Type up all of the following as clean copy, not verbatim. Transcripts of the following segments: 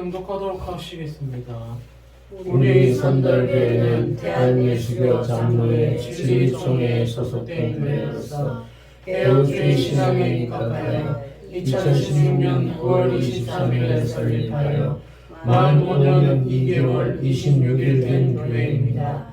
낭독하도록 하시겠습니다. 우리 선덜교회는 대한예수교 장로회 지휘총회에 소속된 교회로서 개혁주의 신앙에 입각하여 2016년 9월 23일에 설립하여 만 5년 2개월 26일 된 교회입니다.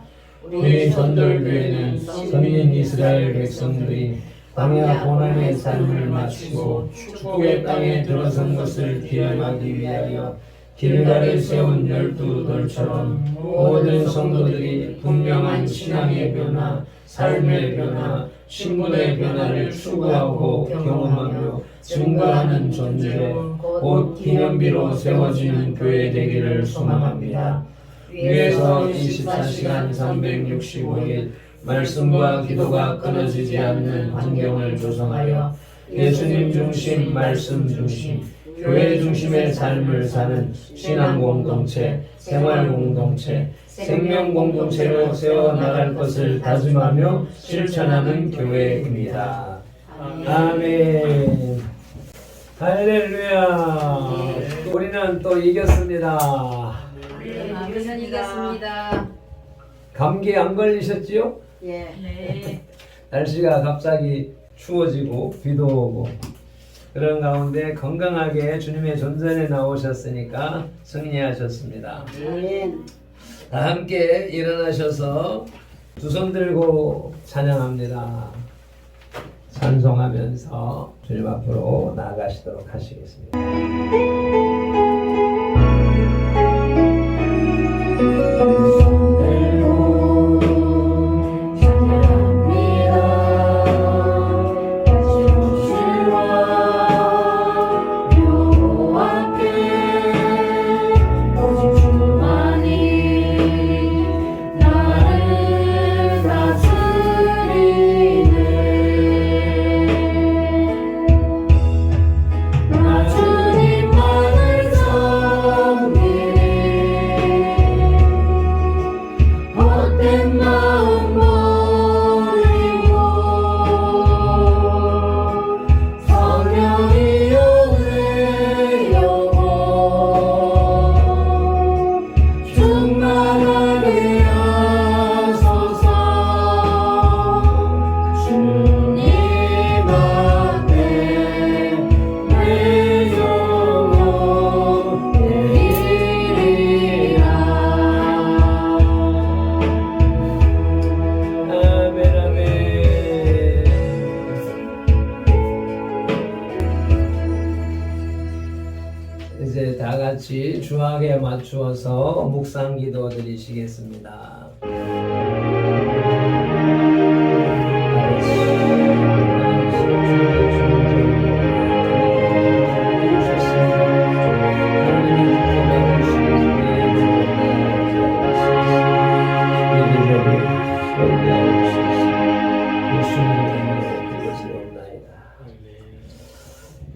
우리 전돌교회는 선민 이스라엘 백성들이 광야 고난의 삶을 마치고 축복의 땅에 들어선 것을 기념하기 위하여 길갈에 세운 12돌처럼 모든 성도들이 분명한 신앙의 변화, 삶의 변화, 신분의 변화를 추구하고 경험하며 증거하는 존재, 곧 기념비로 세워지는 교회 되기를 소망합니다. 위에서 24시간 365일 말씀과 기도가 끊어지지 않는 환경을 조성하여 예수님 중심, 말씀 중심, 교회 중심의 삶을 사는 신앙 공동체, 생활 공동체, 생명 공동체로 세워나갈 것을 다짐하며 실천하는 교회입니다. 아멘. 할렐루야. 우리는 또 이겼습니다. 우리는 이겼습니다. 감기 안 걸리셨지요? 네. 날씨가 갑자기 추워지고 비도 오고 그런 가운데 건강하게 주님의 존전에 나오셨으니까 승리하셨습니다. 다 함께 일어나셔서 두 손 들고 찬양합니다. 찬송하면서 주님 앞으로 나아가시도록 하시겠습니다. 이제 다 같이 주악에 맞추어서 묵상 기도 드리시겠습니다.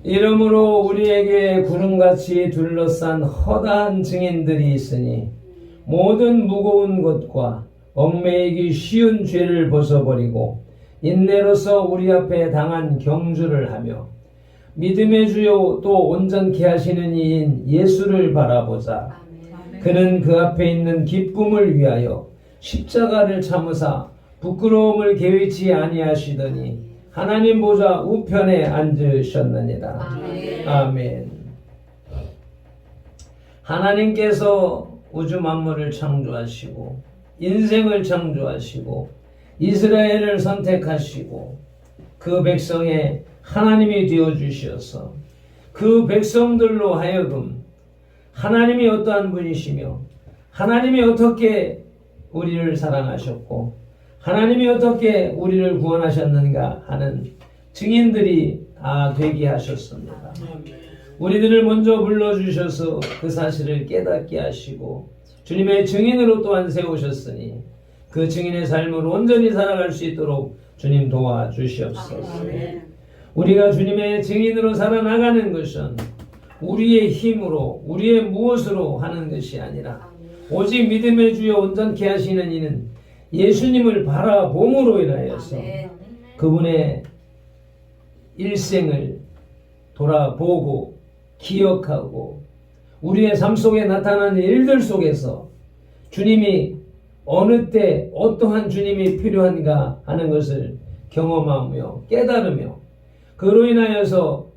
이러므로 우리에게 구름같이 둘러싼 허다한 증인들이 있으니 모든 무거운 것과 얽매이기 쉬운 죄를 벗어버리고 인내로서 우리 앞에 당한 경주를 하며 믿음의 주요 또 온전케 하시는 이인 예수를 바라보자. 그는 그 앞에 있는 기쁨을 위하여 십자가를 참으사 부끄러움을 개의치 아니하시더니 하나님 보좌 우편에 앉으셨느니라. 아멘. 아멘. 하나님께서 우주 만물을 창조하시고 인생을 창조하시고 이스라엘을 선택하시고 그 백성의 하나님이 되어주셔서 그 백성들로 하여금 하나님이 어떠한 분이시며 하나님이 어떻게 우리를 사랑하셨고 하나님이 어떻게 우리를 구원하셨는가 하는 증인들이 다 되게 하셨습니다. 우리들을 먼저 불러주셔서 그 사실을 깨닫게 하시고 주님의 증인으로 또한 세우셨으니 그 증인의 삶을 온전히 살아갈 수 있도록 주님 도와주시옵소서. 우리가 주님의 증인으로 살아나가는 것은 우리의 힘으로 우리의 무엇으로 하는 것이 아니라 오직 믿음의 주여 온전케 하시는 이는 예수님을 바라봄으로 인하여서 그분의 일생을 돌아보고 기억하고 우리의 삶 속에 나타나는 일들 속에서 주님이 어느 때 어떠한 주님이 필요한가 하는 것을 경험하며 깨달으며 그로 인하여서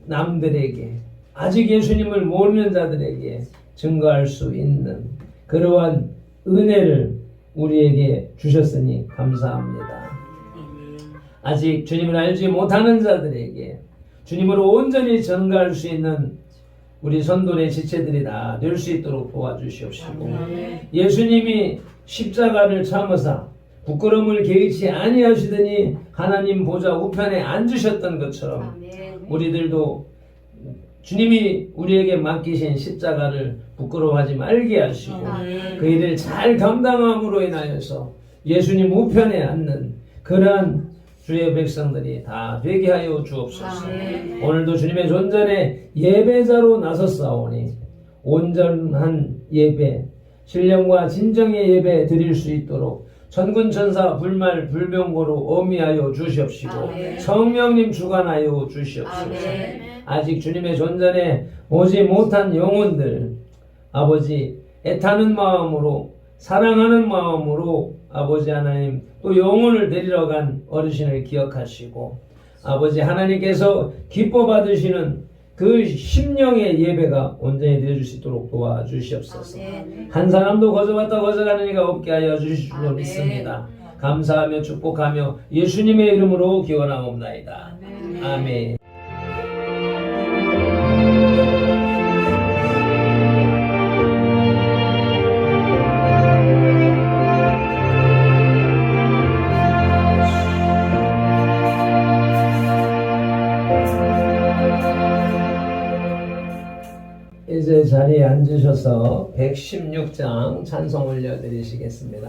남들에게 아직 예수님을 모르는 자들에게 증거할 수 있는 그러한 은혜를 우리에게 주셨으니 감사합니다. 아직 주님을 알지 못하는 자들에게 주님을 온전히 전가할 수 있는 우리 선도의 지체들이 다 될 수 있도록 도와주시옵시고 예수님이 십자가를 참으사 부끄러움을 개의치 아니하시더니 하나님 보좌 우편에 앉으셨던 것처럼 우리들도 주님이 우리에게 맡기신 십자가를 부끄러워하지 말게 하시고 그 일을 잘 감당함으로 인하여서 예수님 우편에 앉는 그러한 주의 백성들이 다 되게 하여 주옵소서. 오늘도 주님의 존전에 예배자로 나섰사오니 온전한 예배, 신령과 진정의 예배 드릴 수 있도록 천군천사 불말 불병고로 어미하여 주시옵시고 성령님 주관하여 주시옵소서. 아직 주님의 존전에 오지 못한 영혼들 아버지 애타는 마음으로 사랑하는 마음으로 아버지 하나님 또 영혼을 데리러 간 어르신을 기억하시고 아버지 하나님께서 기뻐 받으시는 그 심령의 예배가 온전히 되어줄 수 있도록 도와주시옵소서. 한 사람도 거저봤다 거저가는 이가 없게 하여 주실 줄로 믿습니다. 감사하며 축복하며 예수님의 이름으로 기원하옵나이다. 아멘. 이제 자리에 앉으셔서 116장 찬송 올려드리시겠습니다.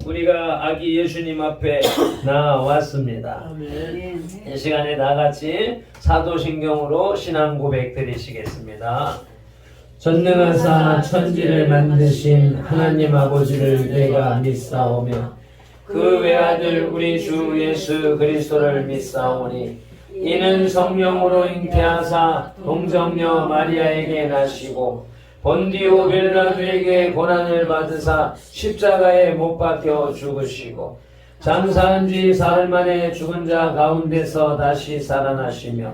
우리가 아기 예수님 앞에 나왔습니다. 이 시간에 다 같이 사도신경으로 신앙 고백 드리시겠습니다. 전능하사 천지를 만드신 하나님 아버지를 내가 믿사오며 그 외아들 우리 주 예수 그리스도를 믿사오니 이는 성령으로 잉태하사 동정녀 마리아에게 나시고 본디오 빌라도에게 고난을 받으사 십자가에 못 박혀 죽으시고 장사한 지 사흘 만에 죽은 자 가운데서 다시 살아나시며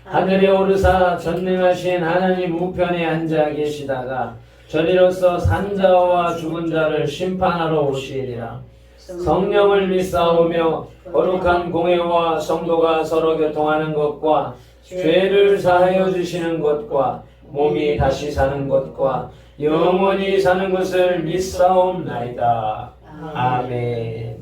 하늘에 오르사 전능하신 하나님 우편에 앉아 계시다가 저리로서 산 자와 죽은 자를 심판하러 오시리라. 성령을 믿사오며 거룩한 공회와 성도가 서로 교통하는 것과 죄를 사하여 주시는 것과 몸이 다시 사는 것과 영원히 사는 것을 믿사옵나이다. 아멘.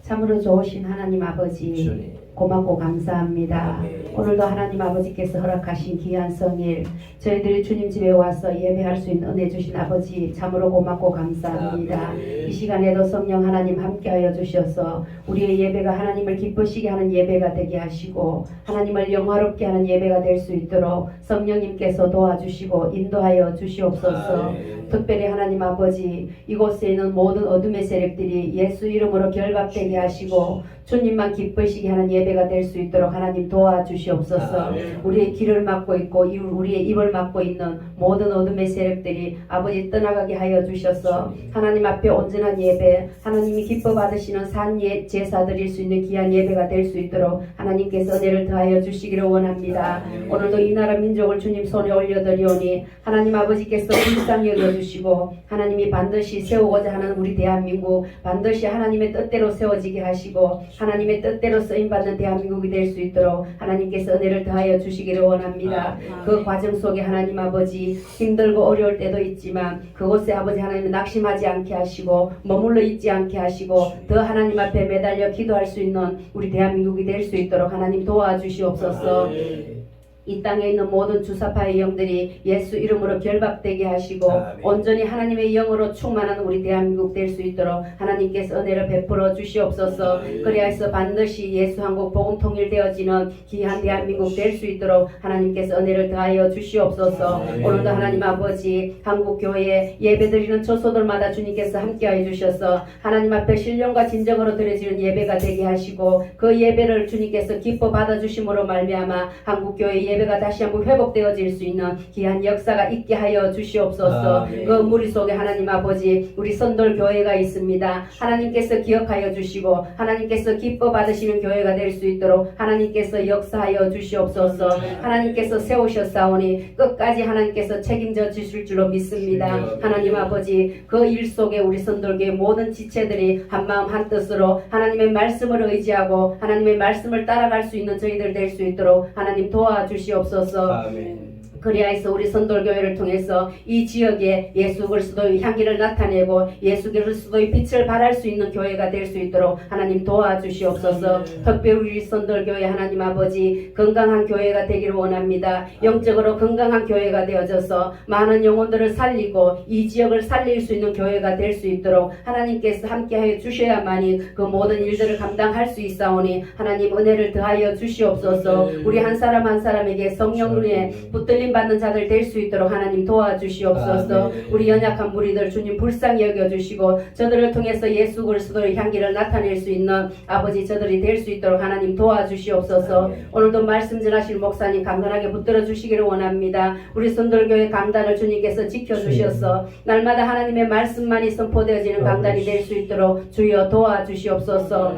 참으로 좋으신 하나님 아버지 주님. 고맙고 감사합니다. 아멘. 오늘도 하나님 아버지께서 허락하신 귀한 성일 저희들이 주님 집에 와서 예배할 수 있는 은혜 주신 아버지 참으로 고맙고 감사합니다. 아멘. 이 시간에도 성령 하나님 함께하여 주셔서 우리의 예배가 하나님을 기쁘시게 하는 예배가 되게 하시고 하나님을 영화롭게 하는 예배가 될 수 있도록 성령님께서 도와주시고 인도하여 주시옵소서. 아멘. 특별히 하나님 아버지 이곳에 있는 모든 어둠의 세력들이 예수 이름으로 결박되게 하시고 주님만 기쁘시게 하는 예배가 될 수 있도록 하나님 도와주시옵소서. 아멘. 우리의 길을 막고 있고 우리의 입을 막고 있는 모든 어둠의 세력들이 아버지 떠나가게 하여 주셔서 하나님 앞에 온전한 예배 하나님이 기뻐 받으시는 산 제사 드릴 수 있는 귀한 예배가 될 수 있도록 하나님께서 은혜를 더하여 주시기를 원합니다. 오늘도 이 나라 민족을 주님 손에 올려드리오니 하나님 아버지께서 불쌍히 여겨주시고 하나님이 반드시 세우고자 하는 우리 대한민국 반드시 하나님의 뜻대로 세워지게 하시고 하나님의 뜻대로 쓰임받는 대한민국이 될 수 있도록 하나님께서 은혜를 더하여 주시기를 원합니다. 그 과정 속에 하나님 아버지 힘들고 어려울 때도 있지만 그곳에 아버지 하나님 낙심하지 않게 하시고 머물러 있지 않게 하시고 더 하나님 앞에 매달려 기도할 수 있는 우리 대한민국이 될 수 있도록 하나님 도와주시옵소서. 이 땅에 있는 모든 주사파의 영들이 예수 이름으로 결박되게 하시고 아멘. 온전히 하나님의 영으로 충만한 우리 대한민국 될 수 있도록 하나님께서 은혜를 베풀어 주시옵소서. 그리하여서 반드시 예수 한국 복음 통일되어지는 귀한 대한민국 될 수 있도록 하나님께서 은혜를 더하여 주시옵소서. 오늘도 하나님 아버지 한국 교회에 예배드리는 처소들마다 주님께서 함께하여 주셔서 하나님 앞에 신령과 진정으로 드려지는 예배가 되게 하시고 그 예배를 주님께서 기뻐 받아주심으로 말미암아 한국 교회 예배가 다시 한번 회복되어질 수 있는 귀한 역사가 있게 하여 주시옵소서. 그 무리 속에 하나님 아버지 우리 선돌 교회가 있습니다. 하나님께서 기억하여 주시고 하나님께서 기뻐 받으시는 교회가 될 수 있도록 하나님께서 역사하여 주시옵소서. 하나님께서 세우셨사오니 끝까지 하나님께서 책임져 주실 줄로 믿습니다. 하나님 아버지 그 일 속에 우리 선돌교회 모든 지체들이 한마음 한뜻으로 하나님의 말씀을 의지하고 하나님의 말씀을 따라갈 수 있는 저희들 될 수 있도록 하나님 도와주시옵소서. 아멘. 그리하여서 우리 선돌교회를 통해서 이 지역에 예수 그리스도의 향기를 나타내고 예수 그리스도의 빛을 발할 수 있는 교회가 될 수 있도록 하나님 도와주시옵소서. 특별히 우리 선돌교회 하나님 아버지 건강한 교회가 되기를 원합니다. 영적으로 건강한 교회가 되어져서 많은 영혼들을 살리고 이 지역을 살릴 수 있는 교회가 될 수 있도록 하나님께서 함께하여 주셔야만이 그 모든 일들을 감당할 수 있사오니 하나님 은혜를 더하여 주시옵소서. 우리 한 사람 한 사람에게 성령의 붙들림 받는 자들 될 수 있도록 하나님 도와주시옵소서. 아멘. 우리 연약한 무리들 주님 불쌍히 여겨주시고 저들을 통해서 예수 그리스도의 향기를 나타낼 수 있는 아버지 저들이 될 수 있도록 하나님 도와주시옵소서. 아멘. 오늘도 말씀 전하실 목사님 강건하게 붙들어 주시기를 원합니다. 우리 선돌교회 강단을 주님께서 지켜주셔서 날마다 하나님의 말씀만이 선포되어지는 강단이 될 수 있도록 주여 도와주시옵소서.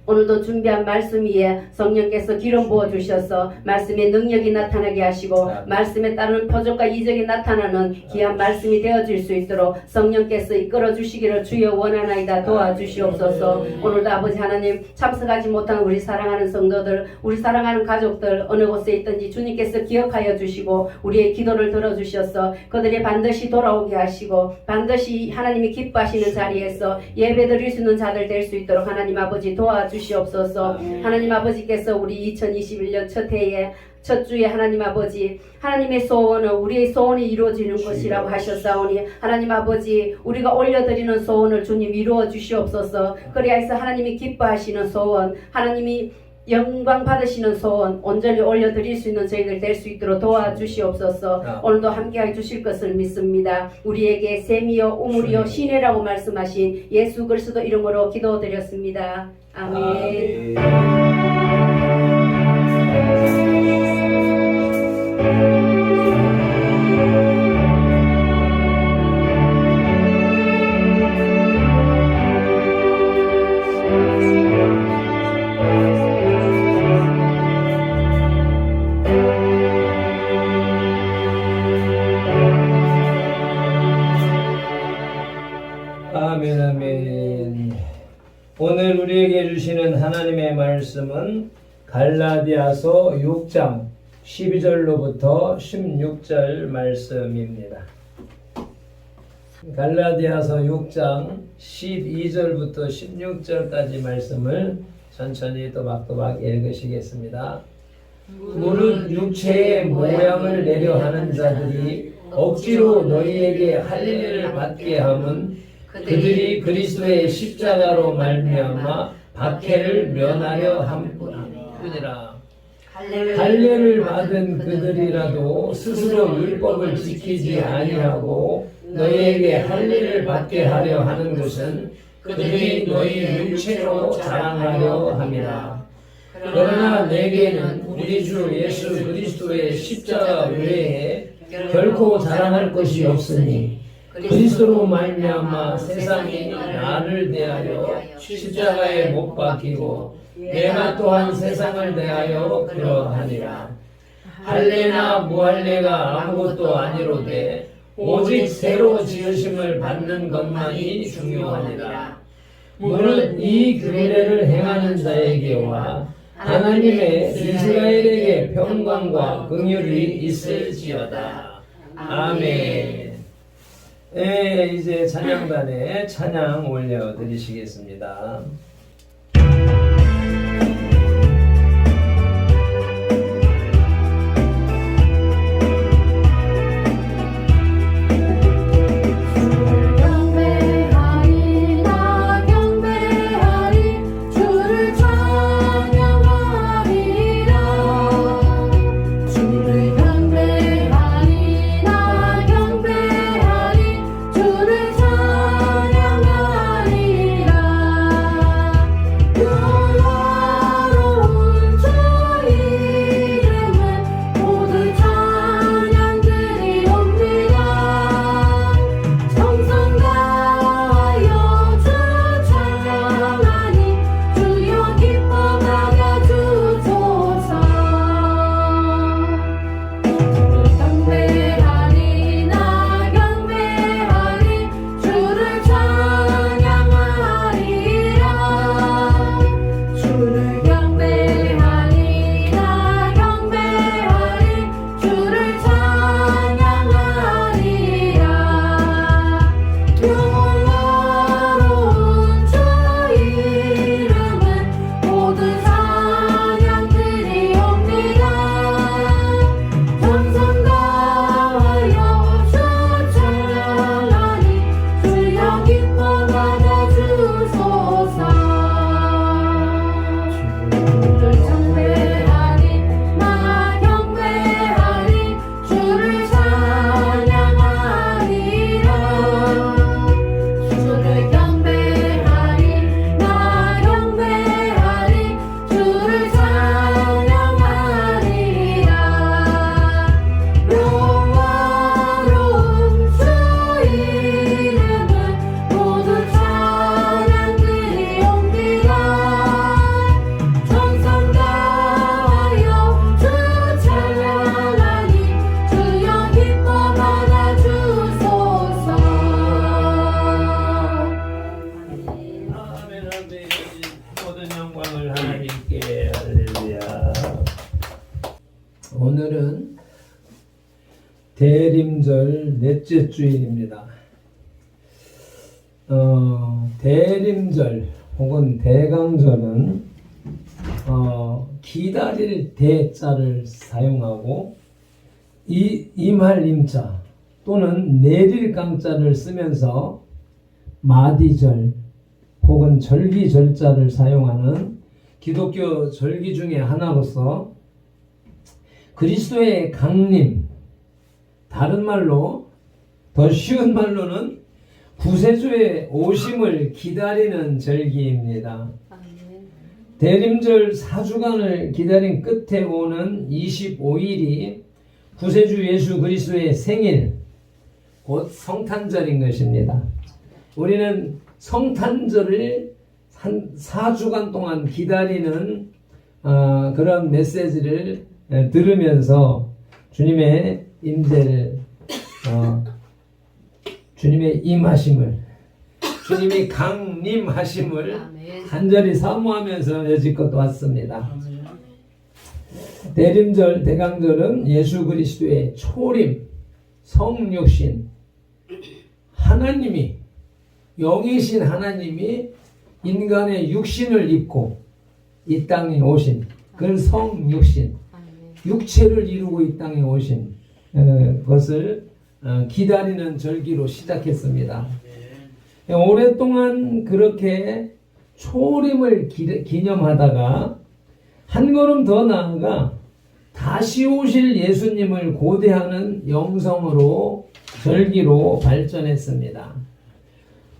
오늘도 준비한 말씀 위에 성령께서 기름 부어주셔서 말씀의 능력이 나타나게 하시고 말씀에 따르는 표적과 이적이 나타나는 귀한 말씀이 되어질 수 있도록 성령께서 이끌어 주시기를 주여 원하나이다. 도와주시옵소서. 오늘도 아버지 하나님 참석하지 못한 우리 사랑하는 성도들 우리 사랑하는 가족들 어느 곳에 있든지 주님께서 기억하여 주시고 우리의 기도를 들어주셔서 그들이 반드시 돌아오게 하시고 반드시 하나님이 기뻐하시는 자리에서 예배드릴 수 있는 자들 될 수 있도록 하나님 아버지 도와주시옵소서. 하나님 아버지께서 우리 2021년 첫 해에 첫 주에 하나님 아버지 하나님의 소원은 우리의 소원이 이루어지는 것이라고 하셨사오니 하나님 아버지 우리가 올려드리는 소원을 주님 이루어 주시옵소서. 그리하여서 하나님이 기뻐하시는 소원 하나님이 영광 받으시는 소원 온전히 올려드릴 수 있는 저희들 될 수 있도록 도와주시옵소서. 오늘도 함께해 주실 것을 믿습니다. 우리에게 셈이요 우물이요 시내라고 말씀하신 예수 그리스도 이름으로 기도드렸습니다. 아멘. 아멘, 아멘. 오늘 우리에게 주시는 하나님의 말씀은 갈라디아서 6장 12절로부터 16절 말씀입니다. 갈라디아서 6장 12절부터 16절까지 말씀을 천천히 또박또박 읽으시겠습니다. 무릇 육체의 모양을 내려 하는 자들이 억지로 너희에게 할 일을 받게 함은 그들이 그리스도의 십자가로 말미암아 박해를 면하려 함뿐이라. 할례를 받은 그들이라도 스스로 율법을 지키지 아니하고 너희에게 할례를 받게 하려 하는 것은 그들이 너희 육체로 자랑하려 함이라. 그러나 내게는 우리 주 예수 그리스도의 십자가 외에 결코 자랑할 것이 없으니 그리스도로 말미암아 세상이 나를 대하여 십자가에 못 박히고 내가 또한 세상을 대하여 그러하니라. 할례나 무할례가 아무것도 아니로되 오직 새로 지으심을 받는 것만이 중요하니라. 무릇 이 규례를 행하는 자에게와 하나님의 이스라엘에게 평강과 긍휼이 있을지어다. 아멘. 네, 이제 찬양단에 찬양 올려드리시겠습니다. 오늘은 대림절 넷째 주일입니다. 대림절 혹은 대강절은 기다릴 대자를 사용하고 임할 임자 또는 내릴 강자를 쓰면서 마디절 혹은 절기절자를 사용하는 기독교 절기 중에 하나로서 그리스도의 강림, 다른 말로 더 쉬운 말로는 구세주의 오심을 기다리는 절기입니다. 대림절 4주간을 기다린 끝에 오는 25일이 구세주 예수 그리스도의 생일, 곧 성탄절인 것입니다. 우리는 성탄절을 한 4주간 동안 기다리는 그런 메시지를 들으면서 주님의 임재를, 주님의 임하심을, 주님이 강림하심을 간절히 사모하면서 여지껏 왔습니다. 대림절, 대강절은 예수 그리스도의 초림, 성육신, 하나님이, 영이신 하나님이 인간의 육신을 입고 이 땅에 오신, 그 성육신, 육체를 이루고 이 땅에 오신 것을 기다리는 절기로 시작했습니다. 오랫동안 그렇게 초림을 기념하다가 한 걸음 더 나아가 다시 오실 예수님을 고대하는 영성으로 절기로 발전했습니다.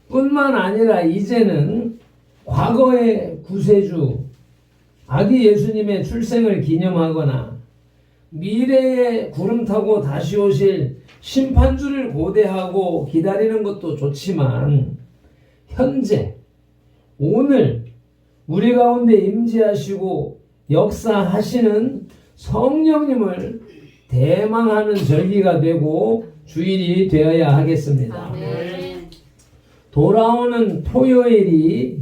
뿐만 아니라 이제는 과거의 구세주 아기 예수님의 출생을 기념하거나 미래에 구름 타고 다시 오실 심판주를 고대하고 기다리는 것도 좋지만 현재 오늘 우리 가운데 임재하시고 역사하시는 성령님을 대망하는 절기가 되고 주일이 되어야 하겠습니다. 아멘. 돌아오는 토요일이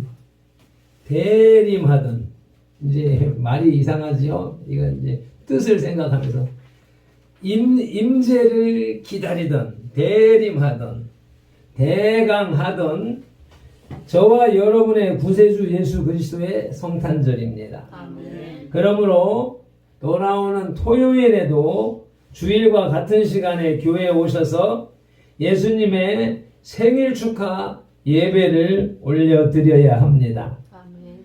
대림하던, 이제 말이 이상하지요? 이건 이제 뜻을 생각하면서 임재를 기다리던, 대림하던, 대강하던 저와 여러분의 구세주 예수 그리스도의 성탄절입니다. 아멘. 그러므로 돌아오는 토요일에도 주일과 같은 시간에 교회에 오셔서 예수님의 생일 축하 예배를 올려드려야 합니다. 아멘.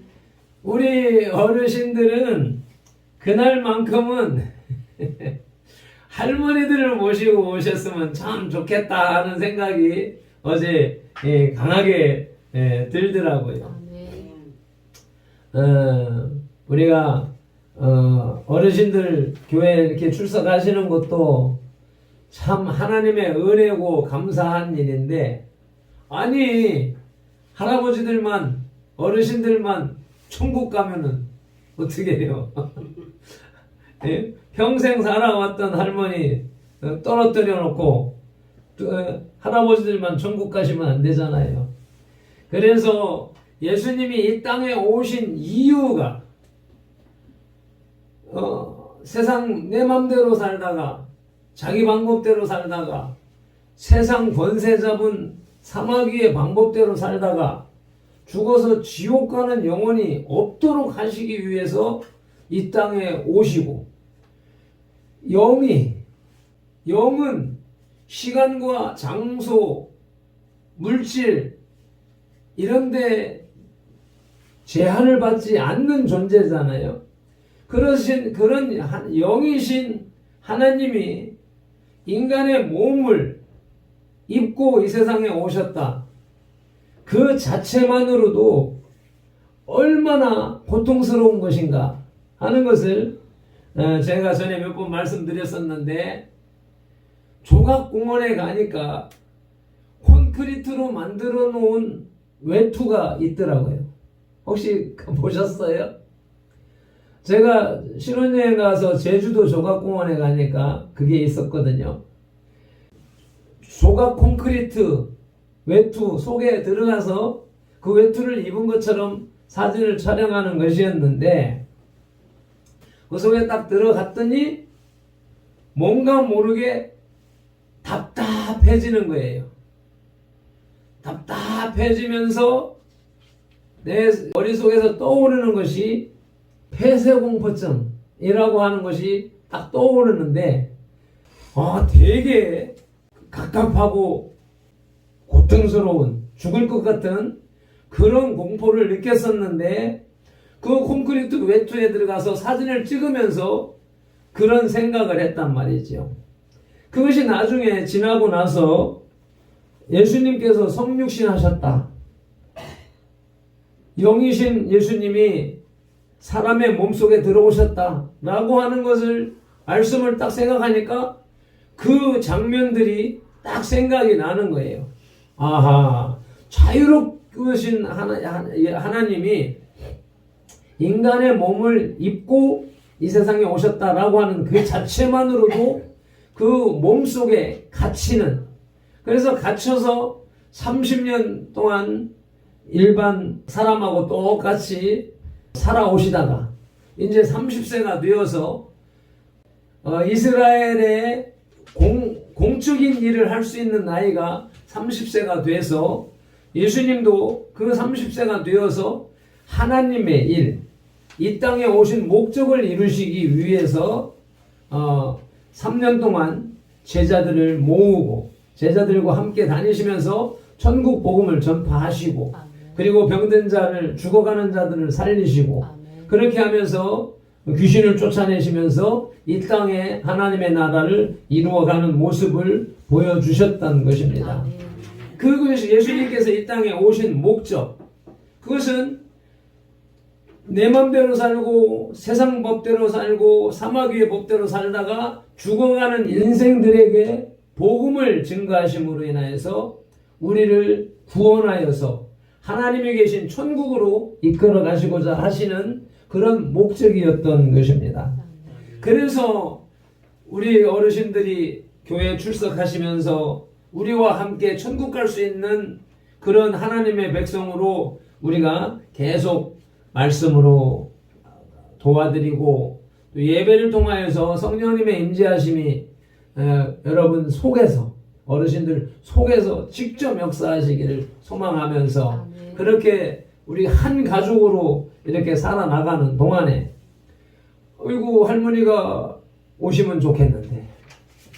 우리 어르신들은 그날만큼은 할머니들을 모시고 오셨으면 참 좋겠다 하는 생각이 어제 강하게 들더라고요. 아멘. 우리가 어르신들 교회에 이렇게 출석하시는 것도 참 하나님의 은혜고 감사한 일인데, 아니 할아버지들만, 어르신들만 천국 가면은 어떻게 해요? 예? 평생 살아왔던 할머니 떨어뜨려 놓고 할아버지들만 천국 가시면 안 되잖아요. 그래서 예수님이 이 땅에 오신 이유가 세상 내 맘대로 살다가, 자기 방법대로 살다가, 세상 권세 잡은 사마귀의 방법대로 살다가 죽어서 지옥 가는 영혼이 없도록 하시기 위해서 이 땅에 오시고, 영은 시간과 장소, 물질 이런데 제한을 받지 않는 존재잖아요. 그런 영이신 하나님이 인간의 몸을 입고 이 세상에 오셨다. 그 자체만으로도 얼마나 고통스러운 것인가 하는 것을 제가 전에 몇 번 말씀드렸었는데, 조각공원에 가니까 콘크리트로 만들어 놓은 외투가 있더라고요. 혹시 보셨어요? 제가 신혼여행 가서 제주도 조각공원에 가니까 그게 있었거든요. 조각 콘크리트 외투 속에 들어가서 그 외투를 입은 것처럼 사진을 촬영하는 것이었는데, 그 속에 딱 들어갔더니 뭔가 모르게 답답해지는 거예요. 답답해지면서 내 머릿속에서 떠오르는 것이 폐쇄공포증이라고 하는 것이 딱 떠오르는데 되게 갑갑하고 고통스러운 죽을 것 같은 그런 공포를 느꼈었는데 그 콘크리트 외투에 들어가서 사진을 찍으면서 그런 생각을 했단 말이죠. 그것이 나중에 지나고 나서 예수님께서 성육신 하셨다. 영이신 예수님이 사람의 몸속에 들어오셨다 라고 하는 것을 말씀을 딱 생각하니까 그 장면들이 딱 생각이 나는 거예요. 아하, 자유롭으신 하나님이 인간의 몸을 입고 이 세상에 오셨다라고 하는 그 자체만으로도 그 몸속에 갇히는, 그래서 갇혀서 30년 동안 일반 사람하고 똑같이 살아오시다가 이제 30세가 되어서 이스라엘의 공적인 일을 할 수 있는 나이가 30세가 돼서 예수님도 그 30세가 되어서 하나님의 일, 이 땅에 오신 목적을 이루시기 위해서 3년 동안 제자들을 모으고 제자들과 함께 다니시면서 천국 복음을 전파하시고 그리고 병든 자를, 죽어가는 자들을 살리시고 그렇게 하면서 귀신을 쫓아내시면서 이 땅에 하나님의 나라를 이루어가는 모습을 보여주셨던 것입니다. 그것이 예수님께서 이 땅에 오신 목적, 그것은 내 맘대로 살고 세상 법대로 살고 사막 위의 법대로 살다가 죽어가는 인생들에게 복음을 증거하심으로 인하여서 우리를 구원하여서 하나님이 계신 천국으로 이끌어 가시고자 하시는 그런 목적이었던 것입니다. 그래서 우리 어르신들이 교회에 출석하시면서 우리와 함께 천국 갈 수 있는 그런 하나님의 백성으로 우리가 계속 말씀으로 도와드리고 또 예배를 통하여서 성령님의 임재하심이 여러분 속에서, 어르신들 속에서 직접 역사하시기를 소망하면서 그렇게 우리 한 가족으로 이렇게 살아나가는 동안에 어이구 할머니가 오시면 좋겠는데,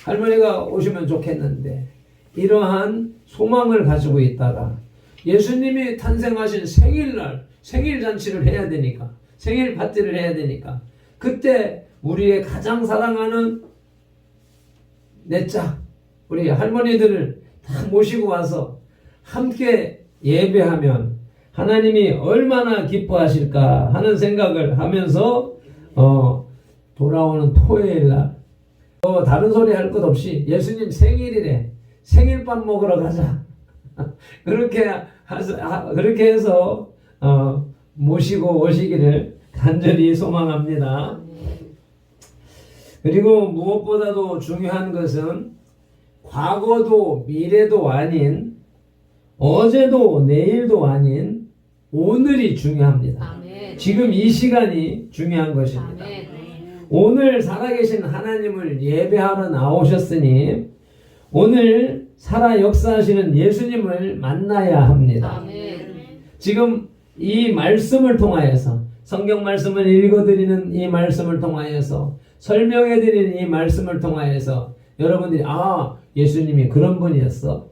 할머니가 오시면 좋겠는데 이러한 소망을 가지고 있다가 예수님이 탄생하신 생일날 생일잔치를 해야 되니까, 생일 파티를 해야 되니까 그때 우리의 가장 사랑하는 내짝 우리 할머니들을 다 모시고 와서 함께 예배하면 하나님이 얼마나 기뻐하실까 하는 생각을 하면서 돌아오는 토요일날 다른 소리 할 것 없이 예수님 생일이래, 생일밥 먹으러 가자 그렇게 해서 모시고 오시기를 간절히 소망합니다. 그리고 무엇보다도 중요한 것은 과거도 미래도 아닌, 어제도 내일도 아닌 오늘이 중요합니다. 지금 이 시간이 중요한 것입니다. 오늘 살아계신 하나님을 예배하러 나오셨으니 오늘 살아 역사하시는 예수님을 만나야 합니다. 지금 이 말씀을 통하여서, 성경 말씀을 읽어드리는 이 말씀을 통하여서, 설명해드리는 이 말씀을 통하여서 여러분들이 예수님이 그런 분이었어,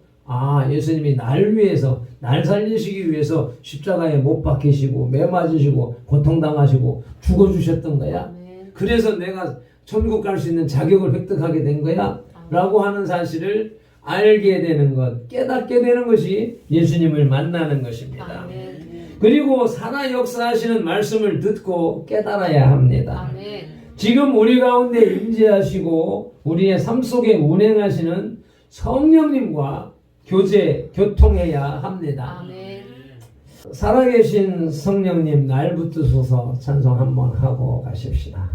예수님이 날 위해서, 날 살리시기 위해서 십자가에 못 박히시고 매 맞으시고 고통당하시고 죽어주셨던 거야. 그래서 내가 천국 갈 수 있는 자격을 획득하게 된 거야 라고 하는 사실을 알게 되는 것, 깨닫게 되는 것이 예수님을 만나는 것입니다. 그리고 살아 역사하시는 말씀을 듣고 깨달아야 합니다. 지금 우리 가운데 임재하시고 우리의 삶 속에 운행하시는 성령님과 교통해야 합니다. 살아계신 성령님 날 붙드소서 찬송 한번 하고 가십시다.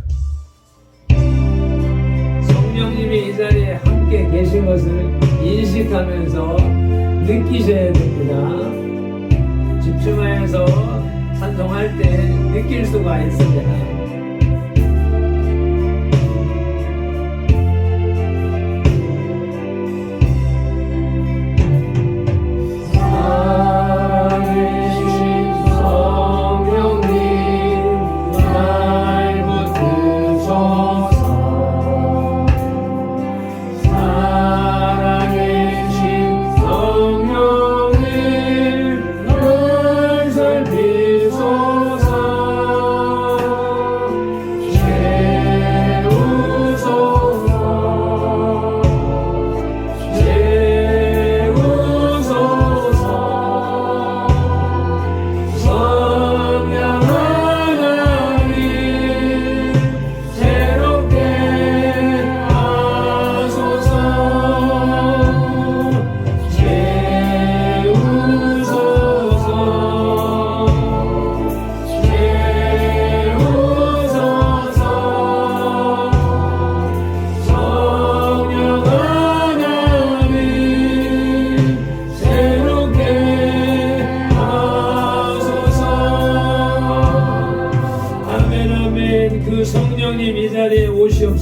성령님이 이 자리에 함께 계신 것을 인식하면서 느끼셔야 됩니다. 집중하여서 찬송할 때 느낄 수가 있습니다. 살아계신 성령님 날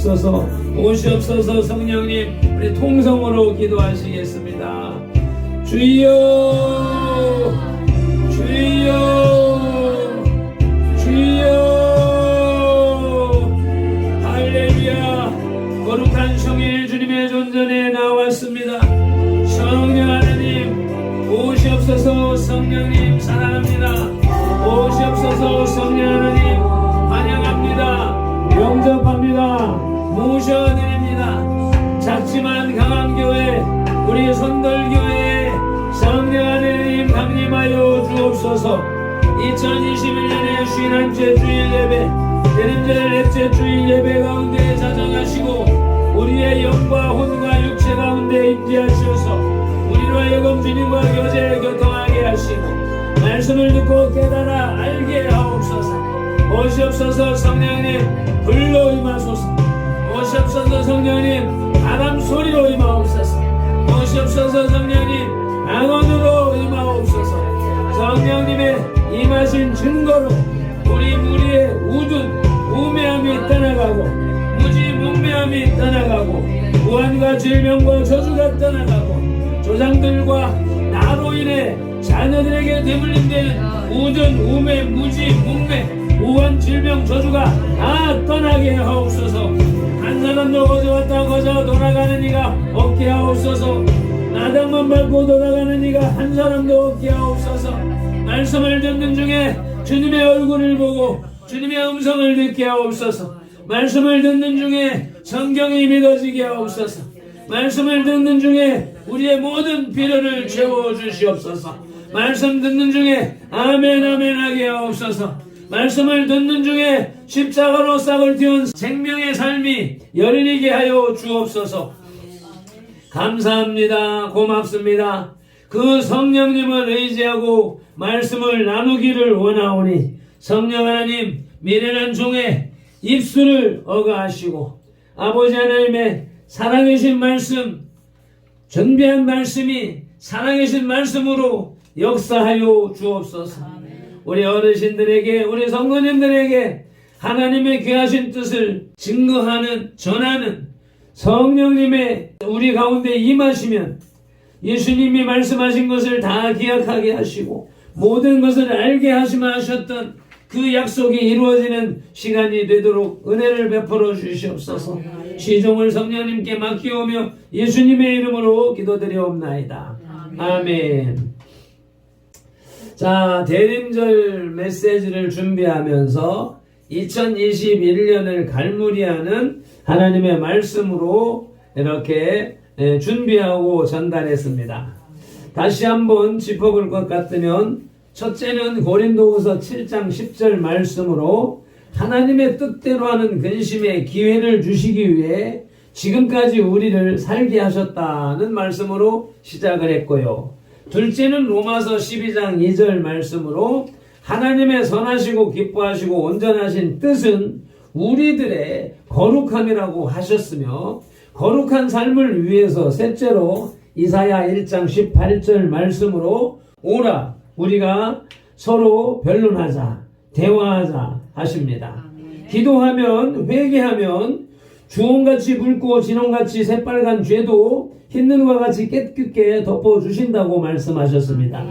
오시옵소서. 오시옵소서. 성령님, 우리 통성으로 기도하시겠습니다. 주여, 주여, 주여. 할렐루야. 거룩한 성일 주님의 존전에 나왔습니다. 성령 하나님 오시옵소서. 성령님 사랑합니다. 오시옵소서. 성령 하나님 환영합니다. 영접합니다. 모셔드립니다. 작지만 강한 교회, 우리 선돌교회에 성령 하나님 강림하여 주옵소서. 2021년의 51째 주일 예배, 대림절 넷째 주일 예배 가운데 자정하시고 우리의 영과 혼과 육체 가운데 임재하시옵소서. 우리로 하여금 주님과 교제 교통하게 하시고 말씀을 듣고 깨달아 알게 하옵소서. 오시옵소서. 성령님 불로 임하소서. 오시옵소서. 성령님 바람 소리로 임하옵소서. 오시옵소서. 성령님 안원으로 임하옵소서. 성령님의 임하신 증거로 우리 무리의 우둔 우매함이 떠나가고 무지 문매함이 떠나가고 무한과 질병과 저주가 떠나가고 조상들과 나로 인해 자녀들에게 되물림되는 우둔 우매 무지 문매 무한 질병 저주가 다 떠나게 하옵소서. 한 사람도 거저 왔다 거저 돌아가는 이가 없게 하옵소서. 나당만 밟고 돌아가는 이가 한 사람도 없게 하옵소서. 말씀을 듣는 중에 주님의 얼굴을 보고 주님의 음성을 듣게 하옵소서. 말씀을 듣는 중에 성경이 믿어지게 하옵소서. 말씀을 듣는 중에 우리의 모든 필요를 채워주시옵소서. 말씀 듣는 중에 아멘 아멘 하게 하옵소서. 말씀을 듣는 중에 십자가로 싹을 틔운 생명의 삶이 열리게 하여 주옵소서. 감사합니다. 고맙습니다. 그 성령님을 의지하고 말씀을 나누기를 원하오니 성령 하나님 미련한 종의 입술을 억하하시고 아버지 하나님의 살아계신 말씀, 전비한 말씀이 살아계신 말씀으로 역사하여 주옵소서. 우리 어르신들에게 우리 성도님들에게 하나님의 귀하신 뜻을 증거하는 전하는 성령님의 우리 가운데 임하시면 예수님이 말씀하신 것을 다 기억하게 하시고 모든 것을 알게 하시마 하셨던 그 약속이 이루어지는 시간이 되도록 은혜를 베풀어 주시옵소서. 시종을 성령님께 맡기오며 예수님의 이름으로 기도드리옵나이다. 아멘. 자, 대림절 메시지를 준비하면서 2021년을 갈무리하는 하나님의 말씀으로 이렇게 준비하고 전달했습니다. 다시 한번 짚어볼 것 같으면 첫째는 고린도후서 7장 10절 말씀으로 하나님의 뜻대로 하는 근심에 기회를 주시기 위해 지금까지 우리를 살게 하셨다는 말씀으로 시작을 했고요. 둘째는 로마서 12장 2절 말씀으로 하나님의 선하시고 기뻐하시고 온전하신 뜻은 우리들의 거룩함이라고 하셨으며 거룩한 삶을 위해서 셋째로 이사야 1장 18절 말씀으로 오라 우리가 서로 변론하자 대화하자 하십니다. 기도하면 회개하면 주홍같이 붉고 진홍같이 새빨간 죄도 흰눈과 같이 깨끗게 덮어주신다고 말씀하셨습니다.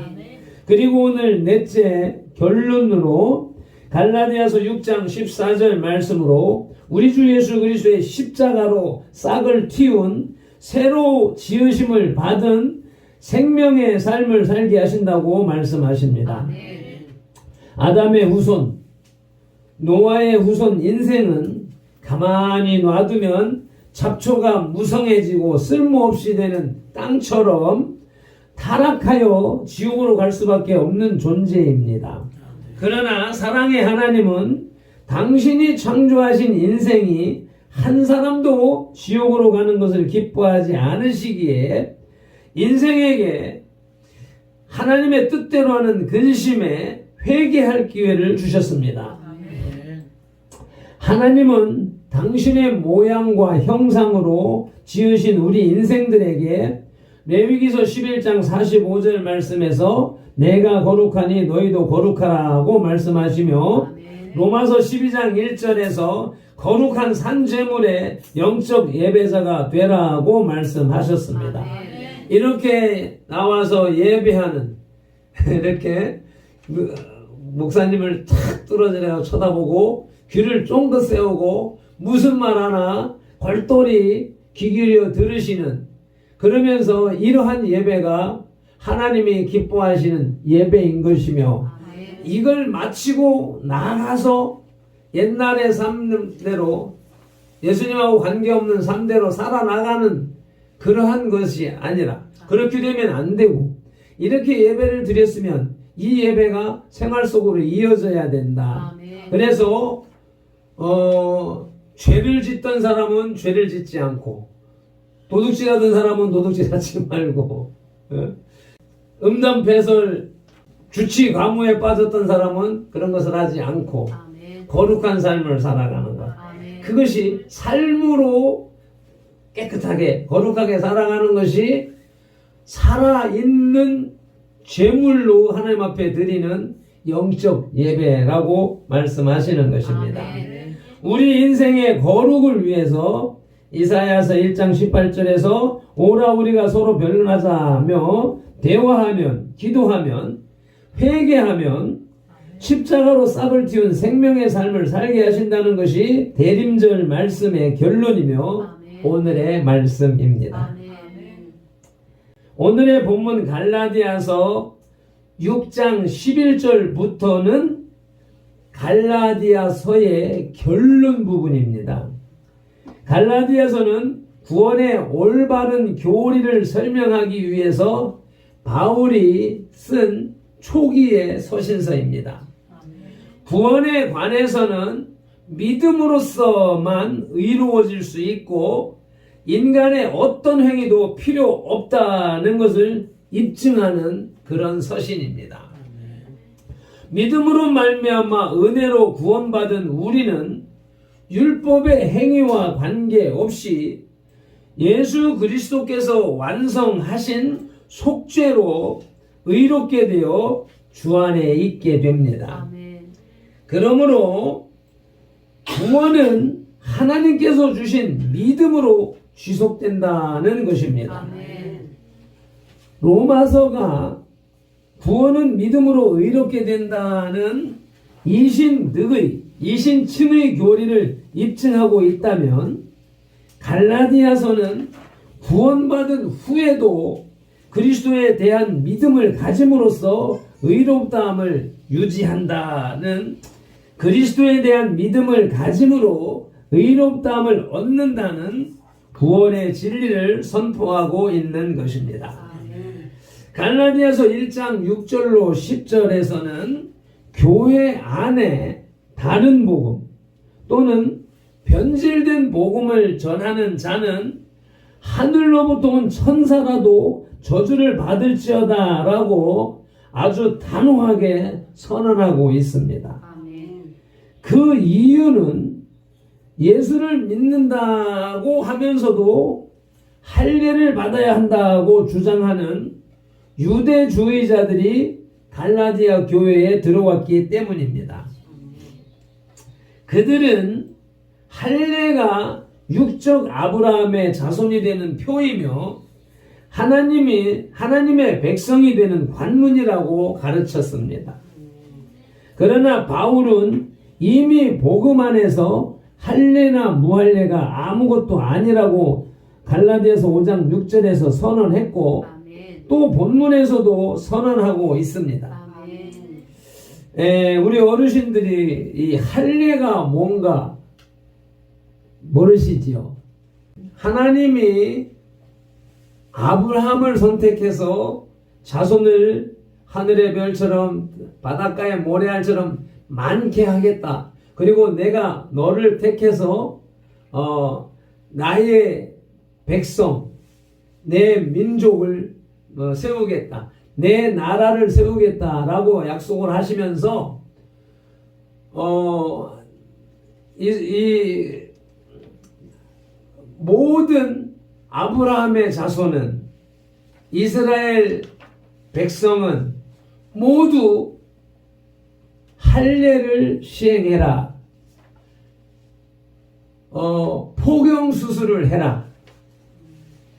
그리고 오늘 넷째 결론으로 갈라디아서 6장 14절 말씀으로 우리 주 예수 그리스도의 십자가로 싹을 틔운 새로 지으심을 받은 생명의 삶을 살게 하신다고 말씀하십니다. 아담의 후손, 노아의 후손 인생은 가만히 놔두면 잡초가 무성해지고 쓸모없이 되는 땅처럼 타락하여 지옥으로 갈 수밖에 없는 존재입니다. 그러나 사랑의 하나님은 당신이 창조하신 인생이 한 사람도 지옥으로 가는 것을 기뻐하지 않으시기에 인생에게 하나님의 뜻대로 하는 근심에 회개할 기회를 주셨습니다. 하나님은 당신의 모양과 형상으로 지으신 우리 인생들에게 레위기서 11장 45절 말씀에서 내가 거룩하니 너희도 거룩하라고 말씀하시며 로마서 12장 1절에서 거룩한 산제물의 영적 예배자가 되라고 말씀하셨습니다. 이렇게 나와서 예배하는 이렇게 목사님을 탁 뚫어져라 쳐다보고 귀를 쫑긋 세우고 무슨 말 하나 골똘히 귀 기울여 들으시는, 그러면서 이러한 예배가 하나님이 기뻐하시는 예배인 것이며, 이걸 마치고 나가서 옛날의 삶대로 예수님하고 관계없는 삶대로 살아나가는 그러한 것이 아니라, 그렇게 되면 안 되고, 이렇게 예배를 드렸으면 이 예배가 생활 속으로 이어져야 된다. 그래서 죄를 짓던 사람은 죄를 짓지 않고, 도둑질하던 사람은 도둑질하지 말고, 음담 배설 주치 과무에 빠졌던 사람은 그런 것을 하지 않고 거룩한 삶을 살아가는 것. 그것이 삶으로 깨끗하게 거룩하게 살아가는 것이 살아있는 제물로 하나님 앞에 드리는 영적 예배라고 말씀하시는 것입니다. 우리 인생의 거룩을 위해서 이사야서 1장 18절에서 오라 우리가 서로 변론하자며 대화하면 기도하면 회개하면 십자가로 싹을 틔운 생명의 삶을 살게 하신다는 것이 대림절 말씀의 결론이며 오늘의 말씀입니다. 오늘의 본문 갈라디아서 6장 11절부터는 갈라디아서의 결론 부분입니다. 갈라디아서는 구원의 올바른 교리를 설명하기 위해서 바울이 쓴 초기의 서신서입니다. 구원에 관해서는 믿음으로서만 의로워질 수 있고 인간의 어떤 행위도 필요 없다는 것을 입증하는 그런 서신입니다. 믿음으로 말미암아 은혜로 구원받은 우리는 율법의 행위와 관계없이 예수 그리스도께서 완성하신 속죄로 의롭게 되어 주 안에 있게 됩니다. 그러므로 구원은 하나님께서 주신 믿음으로 지속된다는 것입니다. 로마서가 구원은 믿음으로 의롭게 된다는 이신층의 교리를 입증하고 있다면, 갈라디아서는 구원받은 후에도 그리스도에 대한 믿음을 가짐으로써 의롭다함을 유지한다는, 그리스도에 대한 믿음을 가짐으로 의롭다함을 얻는다는 구원의 진리를 선포하고 있는 것입니다. 갈라디아서 1장 6절로 10절에서는 교회 안에 다른 복음 또는 변질된 복음을 전하는 자는 하늘로부터 온 천사라도 저주를 받을지어다 라고 아주 단호하게 선언하고 있습니다. 그 이유는 예수를 믿는다고 하면서도 할례를 받아야 한다고 주장하는 유대주의자들이 갈라디아 교회에 들어왔기 때문입니다. 그들은 할례가 육적 아브라함의 자손이 되는 표이며 하나님의 백성이 되는 관문이라고 가르쳤습니다. 그러나 바울은 이미 복음 안에서 할례나 무할례가 아무것도 아니라고 갈라디아서 5장 6절에서 선언했고 또 본문에서도 선언하고 있습니다. 우리 어르신들이 이 할례가 뭔가 모르시지요? 하나님이 아브라함을 선택해서 자손을 하늘의 별처럼 바닷가의 모래알처럼 많게 하겠다. 그리고 내가 너를 택해서 나의 백성, 내 민족을 세우겠다. 내 나라를 세우겠다라고 약속을 하시면서 이 모든 아브라함의 자손은, 이스라엘 백성은 모두 할례를 시행해라. 포경 수술을 해라.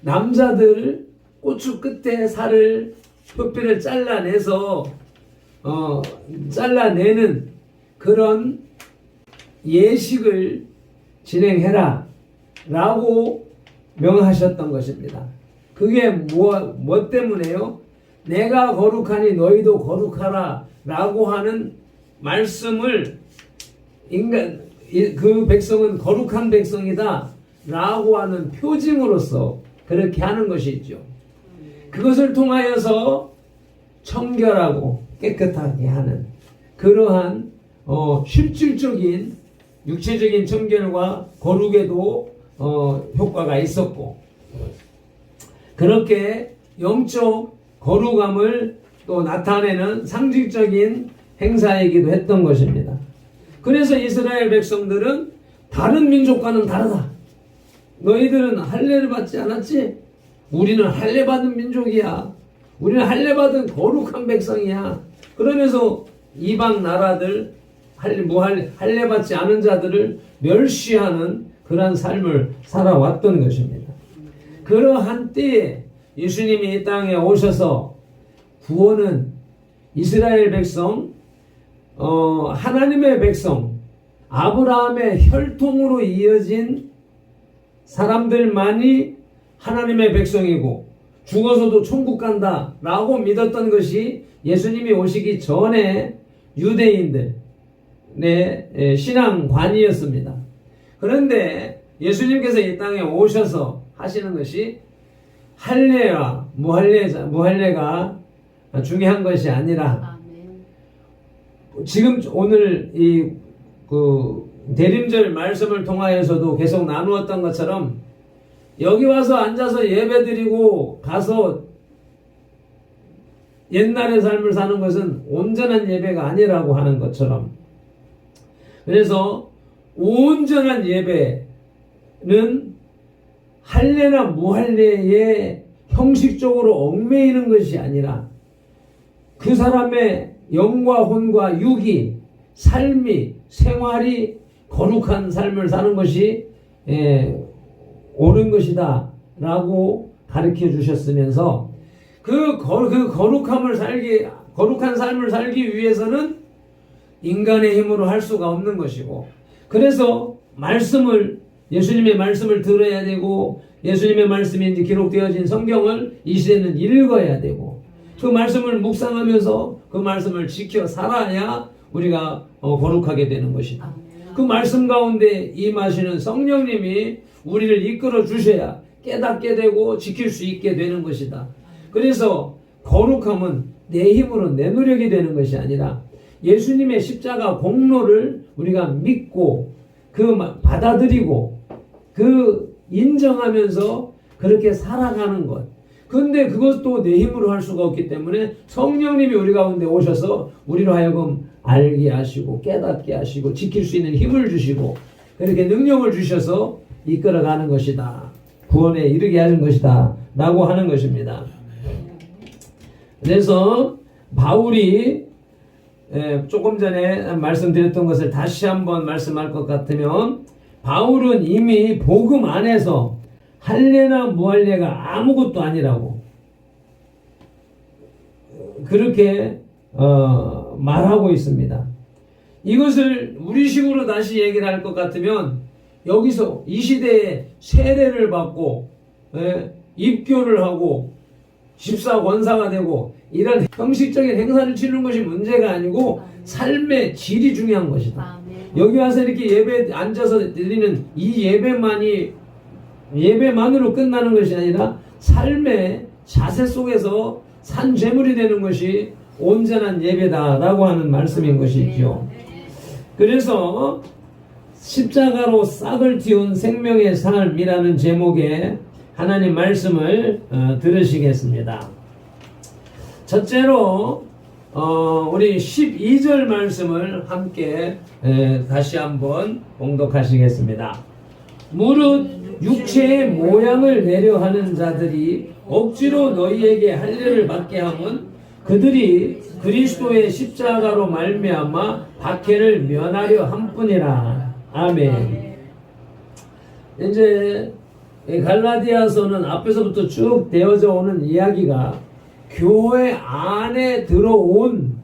남자들 고추 끝에 살을 뼈를 잘라내서 잘라내는 그런 예식을 진행해라 라고 명하셨던 것입니다. 그게 뭐 때문에요? 내가 거룩하니 너희도 거룩하라 라고 하는 말씀을 그 백성은 거룩한 백성이다 라고 하는 표징으로서 그렇게 하는 것이죠. 그것을 통하여서 청결하고 깨끗하게 하는 그러한 실질적인 육체적인 청결과 거룩에도 효과가 있었고, 그렇게 영적 거룩함을 또 나타내는 상징적인 행사이기도 했던 것입니다. 그래서 이스라엘 백성들은 다른 민족과는 다르다. 너희들은 할례를 받지 않았지? 우리는 할례 받은 민족이야. 우리는 할례 받은 거룩한 백성이야. 그러면서 이방 나라들 할례 받지 않은 자들을 멸시하는 그러한 삶을 살아왔던 것입니다. 그러한 때에 예수님이 이 땅에 오셔서 구원은 이스라엘 백성, 하나님의 백성, 아브라함의 혈통으로 이어진 사람들만이 하나님의 백성이고 죽어서도 천국 간다 라고 믿었던 것이 예수님이 오시기 전에 유대인들의 신앙관이었습니다. 그런데 예수님께서 이 땅에 오셔서 하시는 것이 할례와 무할례가 중요한 것이 아니라, 지금 오늘 이 대림절 말씀을 통하여서도 계속 나누었던 것처럼 여기 와서 앉아서 예배드리고 가서 옛날의 삶을 사는 것은 온전한 예배가 아니라고 하는 것처럼, 그래서 온전한 예배는 할례나 무할례에 형식적으로 얽매이는 것이 아니라 그 사람의 영과 혼과 육이, 삶이, 생활이 거룩한 삶을 사는 것이 옳은 것이다 라고 가르쳐 주셨으면서 그 거룩한 삶을 살기 위해서는 인간의 힘으로 할 수가 없는 것이고, 그래서 예수님의 말씀을 들어야 되고, 예수님의 말씀이 이제 기록되어진 성경을 이 시대는 읽어야 되고, 그 말씀을 묵상하면서 그 말씀을 지켜 살아야 우리가 거룩하게 되는 것이다. 그 말씀 가운데 임하시는 성령님이 우리를 이끌어 주셔야 깨닫게 되고 지킬 수 있게 되는 것이다. 그래서 거룩함은 내 힘으로 내 노력이 되는 것이 아니라 예수님의 십자가 공로를 우리가 믿고 받아들이고 인정하면서 그렇게 살아가는 것. 근데 그것도 내 힘으로 할 수가 없기 때문에 성령님이 우리 가운데 오셔서 우리로 하여금 알게 하시고 깨닫게 하시고 지킬 수 있는 힘을 주시고 그렇게 능력을 주셔서 이끌어가는 것이다. 구원에 이르게 하는 것이다 라고 하는 것입니다. 그래서 바울이 조금 전에 말씀드렸던 것을 다시 한번 말씀할 것 같으면, 바울은 이미 복음 안에서 할례나 무할례가 아무것도 아니라고 그렇게 말하고 있습니다. 이것을 우리식으로 다시 얘기를 할 것 같으면, 여기서 이 시대에 세례를 받고 입교를 하고 집사 권사가 되고 이런 형식적인 행사를 치르는 것이 문제가 아니고 삶의 질이 중요한 것이다. 여기 와서 이렇게 예배에 앉아서 드리는 이 예배만으로 끝나는 것이 아니라 삶의 자세 속에서 산 제물이 되는 것이 온전한 예배다라고 하는 말씀인 것이죠. 그래서 십자가로 싹을 틔운 생명의 삶이라는 제목의 하나님 말씀을 들으시겠습니다. 첫째로 우리 12절 말씀을 함께 다시 한번 봉독하시겠습니다. 무릇 육체의 모양을 내려 하는 자들이 억지로 너희에게 할례를 받게 함은 그들이 그리스도의 십자가로 말미암아 박해를 면하려 함뿐이라. 아멘. 이제 이 갈라디아서는 앞에서부터 쭉 되어져 오는 이야기가 교회 안에 들어온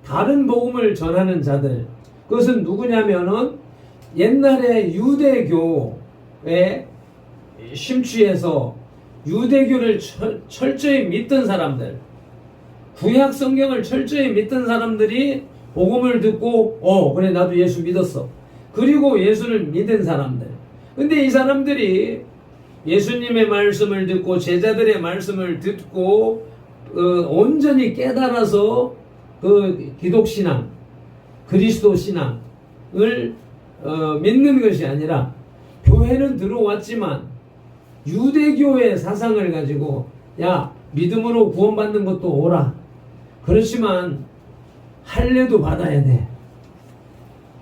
다른 복음을 전하는 자들, 그것은 누구냐면은 옛날에 유대교에 심취해서 유대교를 철저히 믿던 사람들, 구약 성경을 철저히 믿던 사람들이 복음을 듣고 그래 나도 예수 믿었어. 그리고 예수를 믿은 사람들. 근데 이 사람들이 예수님의 말씀을 듣고 제자들의 말씀을 듣고 온전히 깨달아서 그 기독신앙, 그리스도 신앙을 믿는 것이 아니라 교회는 들어왔지만 유대교의 사상을 가지고 야 믿음으로 구원받는 것도 오라. 그렇지만 할례도 받아야 돼.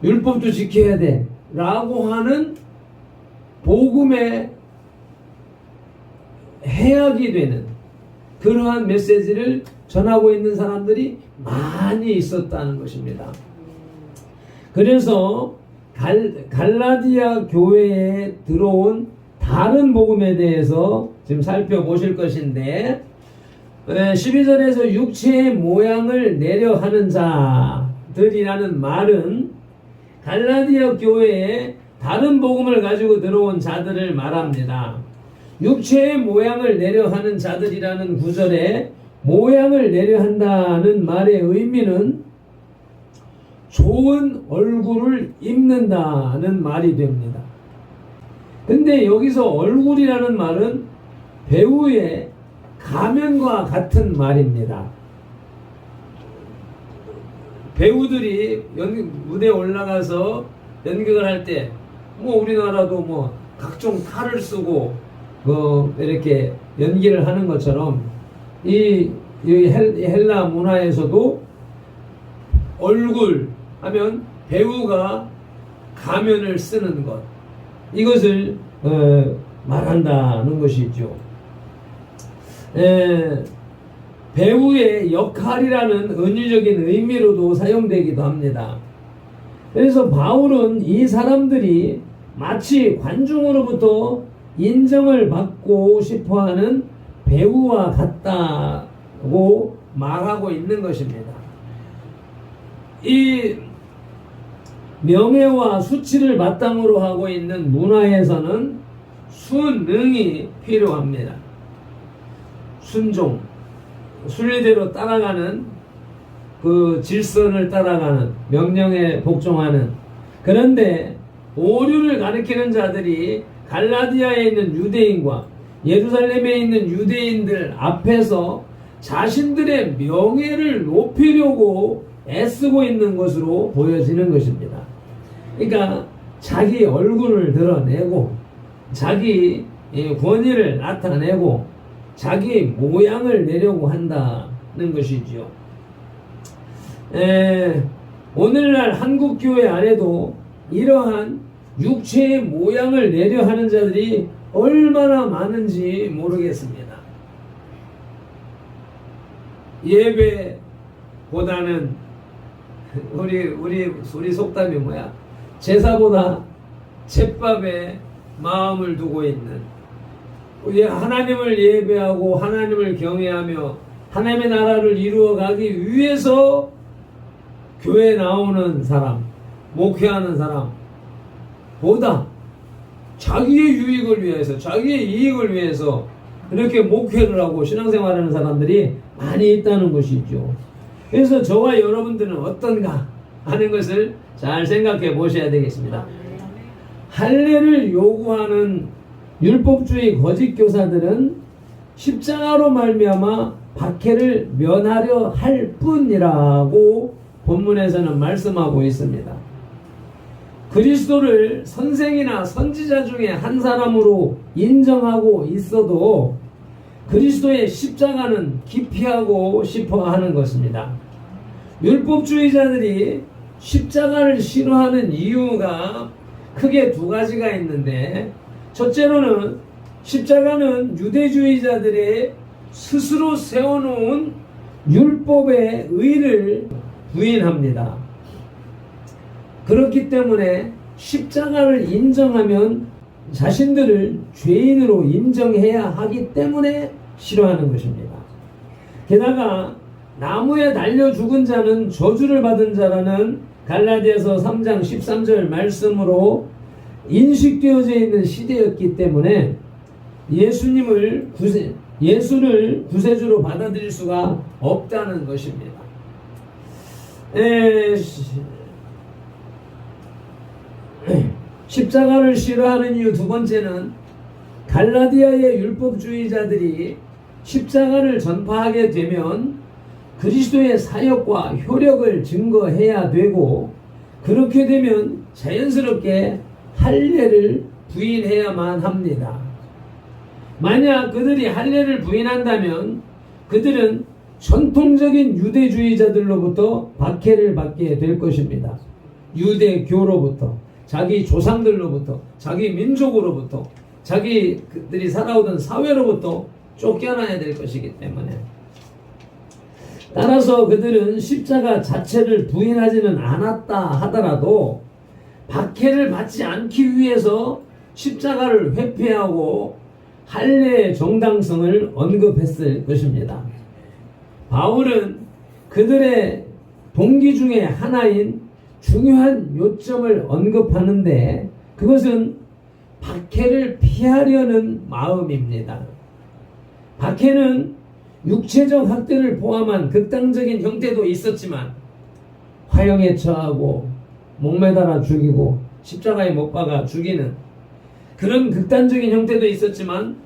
율법도 지켜야 돼. 라고 하는 복음의 해악이 되는 그러한 메시지를 전하고 있는 사람들이 많이 있었다는 것입니다. 그래서 갈라디아 교회에 들어온 다른 복음에 대해서 지금 살펴보실 것인데 12절에서 육체의 모양을 내려 하는 자들이라는 말은 갈라디아 교회에 다른 복음을 가지고 들어온 자들을 말합니다. 육체의 모양을 내려 하는 자들이라는 구절에 모양을 내려 한다는 말의 의미는 좋은 얼굴을 입는다는 말이 됩니다. 근데 여기서 얼굴이라는 말은 배우의 가면과 같은 말입니다. 배우들이 무대에 올라가서 연극을 할 때 우리나라도 각종 탈을 쓰고 이렇게 연기를 하는 것처럼 이 헬라 문화에서도 얼굴 하면 배우가 가면을 쓰는 것, 이것을 말한다는 것이죠. 배우의 역할이라는 은유적인 의미로도 사용되기도 합니다. 그래서 바울은 이 사람들이 마치 관중으로부터 인정을 받고 싶어하는 배우와 같다고 말하고 있는 것입니다. 이 명예와 수치를 바탕으로 하고 있는 문화에서는 순응이 필요합니다. 순종, 순리대로 따라가는 그 질서를 따라가는 명령에 복종하는. 그런데 오류를 가리키는 자들이 갈라디아에 있는 유대인과 예루살렘에 있는 유대인들 앞에서 자신들의 명예를 높이려고 애쓰고 있는 것으로 보여지는 것입니다. 그러니까 자기 얼굴을 드러내고 자기 권위를 나타내고 자기 모양을 내려고 한다는 것이죠. 오늘날 한국교회 안에도 이러한 육체의 모양을 내려 하는 자들이 얼마나 많은지 모르겠습니다. 예배보다는 우리 속담이 뭐야? 제사보다 제밥에 마음을 두고 있는, 하나님을 예배하고 하나님을 경외하며 하나님의 나라를 이루어가기 위해서 교회에 나오는 사람, 목회하는 사람 보다 자기의 유익을 위해서, 자기의 이익을 위해서 이렇게 목회를 하고 신앙생활하는 사람들이 많이 있다는 것이죠. 그래서 저와 여러분들은 어떤가 하는 것을 잘 생각해 보셔야 되겠습니다. 할례를 요구하는 율법주의 거짓 교사들은 십자가로 말미암아 박해를 면하려 할 뿐이라고 본문에서는 말씀하고 있습니다. 그리스도를 선생이나 선지자 중에 한 사람으로 인정하고 있어도 그리스도의 십자가는 기피하고 싶어 하는 것입니다. 율법주의자들이 십자가를 싫어하는 이유가 크게 두 가지가 있는데, 첫째로는 십자가는 유대주의자들의 스스로 세워놓은 율법의 의를 부인합니다. 그렇기 때문에 십자가를 인정하면 자신들을 죄인으로 인정해야 하기 때문에 싫어하는 것입니다. 게다가 나무에 달려 죽은 자는 저주를 받은 자라는 갈라디아서 3장 13절 말씀으로 인식되어져 있는 시대였기 때문에 예수를 구세주로 받아들일 수가 없다는 것입니다. 십자가를 싫어하는 이유 두 번째는 갈라디아의 율법주의자들이 십자가를 전파하게 되면 그리스도의 사역과 효력을 증거해야 되고, 그렇게 되면 자연스럽게 할례를 부인해야만 합니다. 만약 그들이 할례를 부인한다면 그들은 전통적인 유대주의자들로부터 박해를 받게 될 것입니다. 유대교로부터, 자기 조상들로부터, 자기 민족으로부터, 자기들이 살아오던 사회로부터 쫓겨나야 될 것이기 때문에, 따라서 그들은 십자가 자체를 부인하지는 않았다 하더라도 박해를 받지 않기 위해서 십자가를 회피하고 할례의 정당성을 언급했을 것입니다. 바울은 그들의 동기 중에 하나인 중요한 요점을 언급하는데, 그것은 박해를 피하려는 마음입니다. 박해는 육체적 학대를 포함한 극단적인 형태도 있었지만, 화형에 처하고 목매달아 죽이고 십자가에 못 박아 죽이는 그런 극단적인 형태도 있었지만,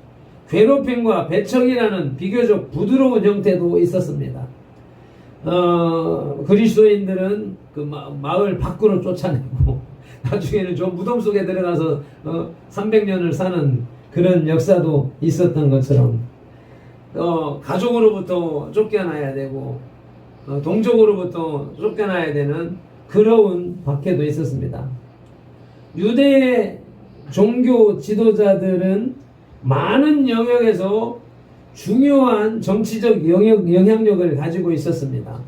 괴롭힘과 배척이라는 비교적 부드러운 형태도 있었습니다. 그리스도인들은 그 마을 밖으로 쫓아내고 나중에는 저 무덤 속에 들어가서 300년을 사는 그런 역사도 있었던 것처럼, 가족으로부터 쫓겨나야 되고 동족으로부터 쫓겨나야 되는 그러운 박해도 있었습니다. 유대의 종교 지도자들은 많은 영역에서 중요한 정치적 영향력을 가지고 있었습니다.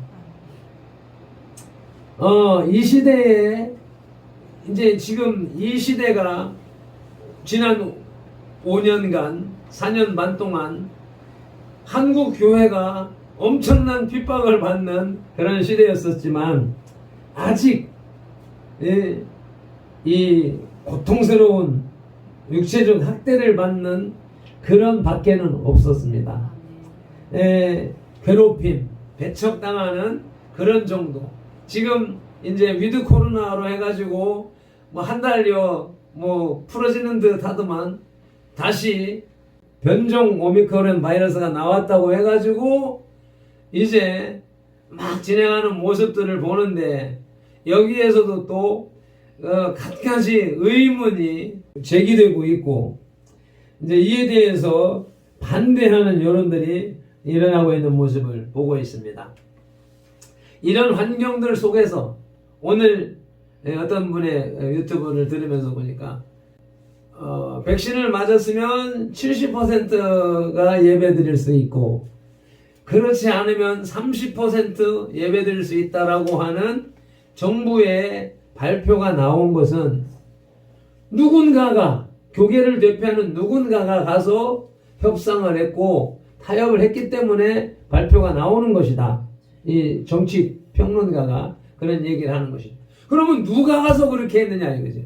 이 시대에 이제 지금 이 시대가 지난 5년간 4년 반 동안 한국 교회가 엄청난 핍박을 받는 그런 시대였었지만, 아직 이 고통스러운 육체적 학대를 받는 그런 박해는 없었습니다. 괴롭힘, 배척당하는 그런 정도. 지금 이제 위드 코로나로 해가지고 뭐 한 달여 뭐 풀어지는 듯 하더만, 다시 변종 오미크론 바이러스가 나왔다고 해가지고 이제 막 진행하는 모습들을 보는데, 여기에서도 또 갖가지 의문이 제기되고 있고, 이제 이에 대해서 반대하는 여론들이 일어나고 있는 모습을 보고 있습니다. 이런 환경들 속에서 오늘 어떤 분의 유튜브를 들으면서 보니까 백신을 맞았으면 70%가 예배드릴 수 있고, 그렇지 않으면 30% 예배드릴 수 있다라고 하는 정부의 발표가 나온 것은, 누군가가, 교계를 대표하는 누군가가 가서 협상을 했고 타협을 했기 때문에 발표가 나오는 것이다. 이 정치 평론가가 그런 얘기를 하는 것이죠. 그러면 누가 가서 그렇게 했느냐 이거죠.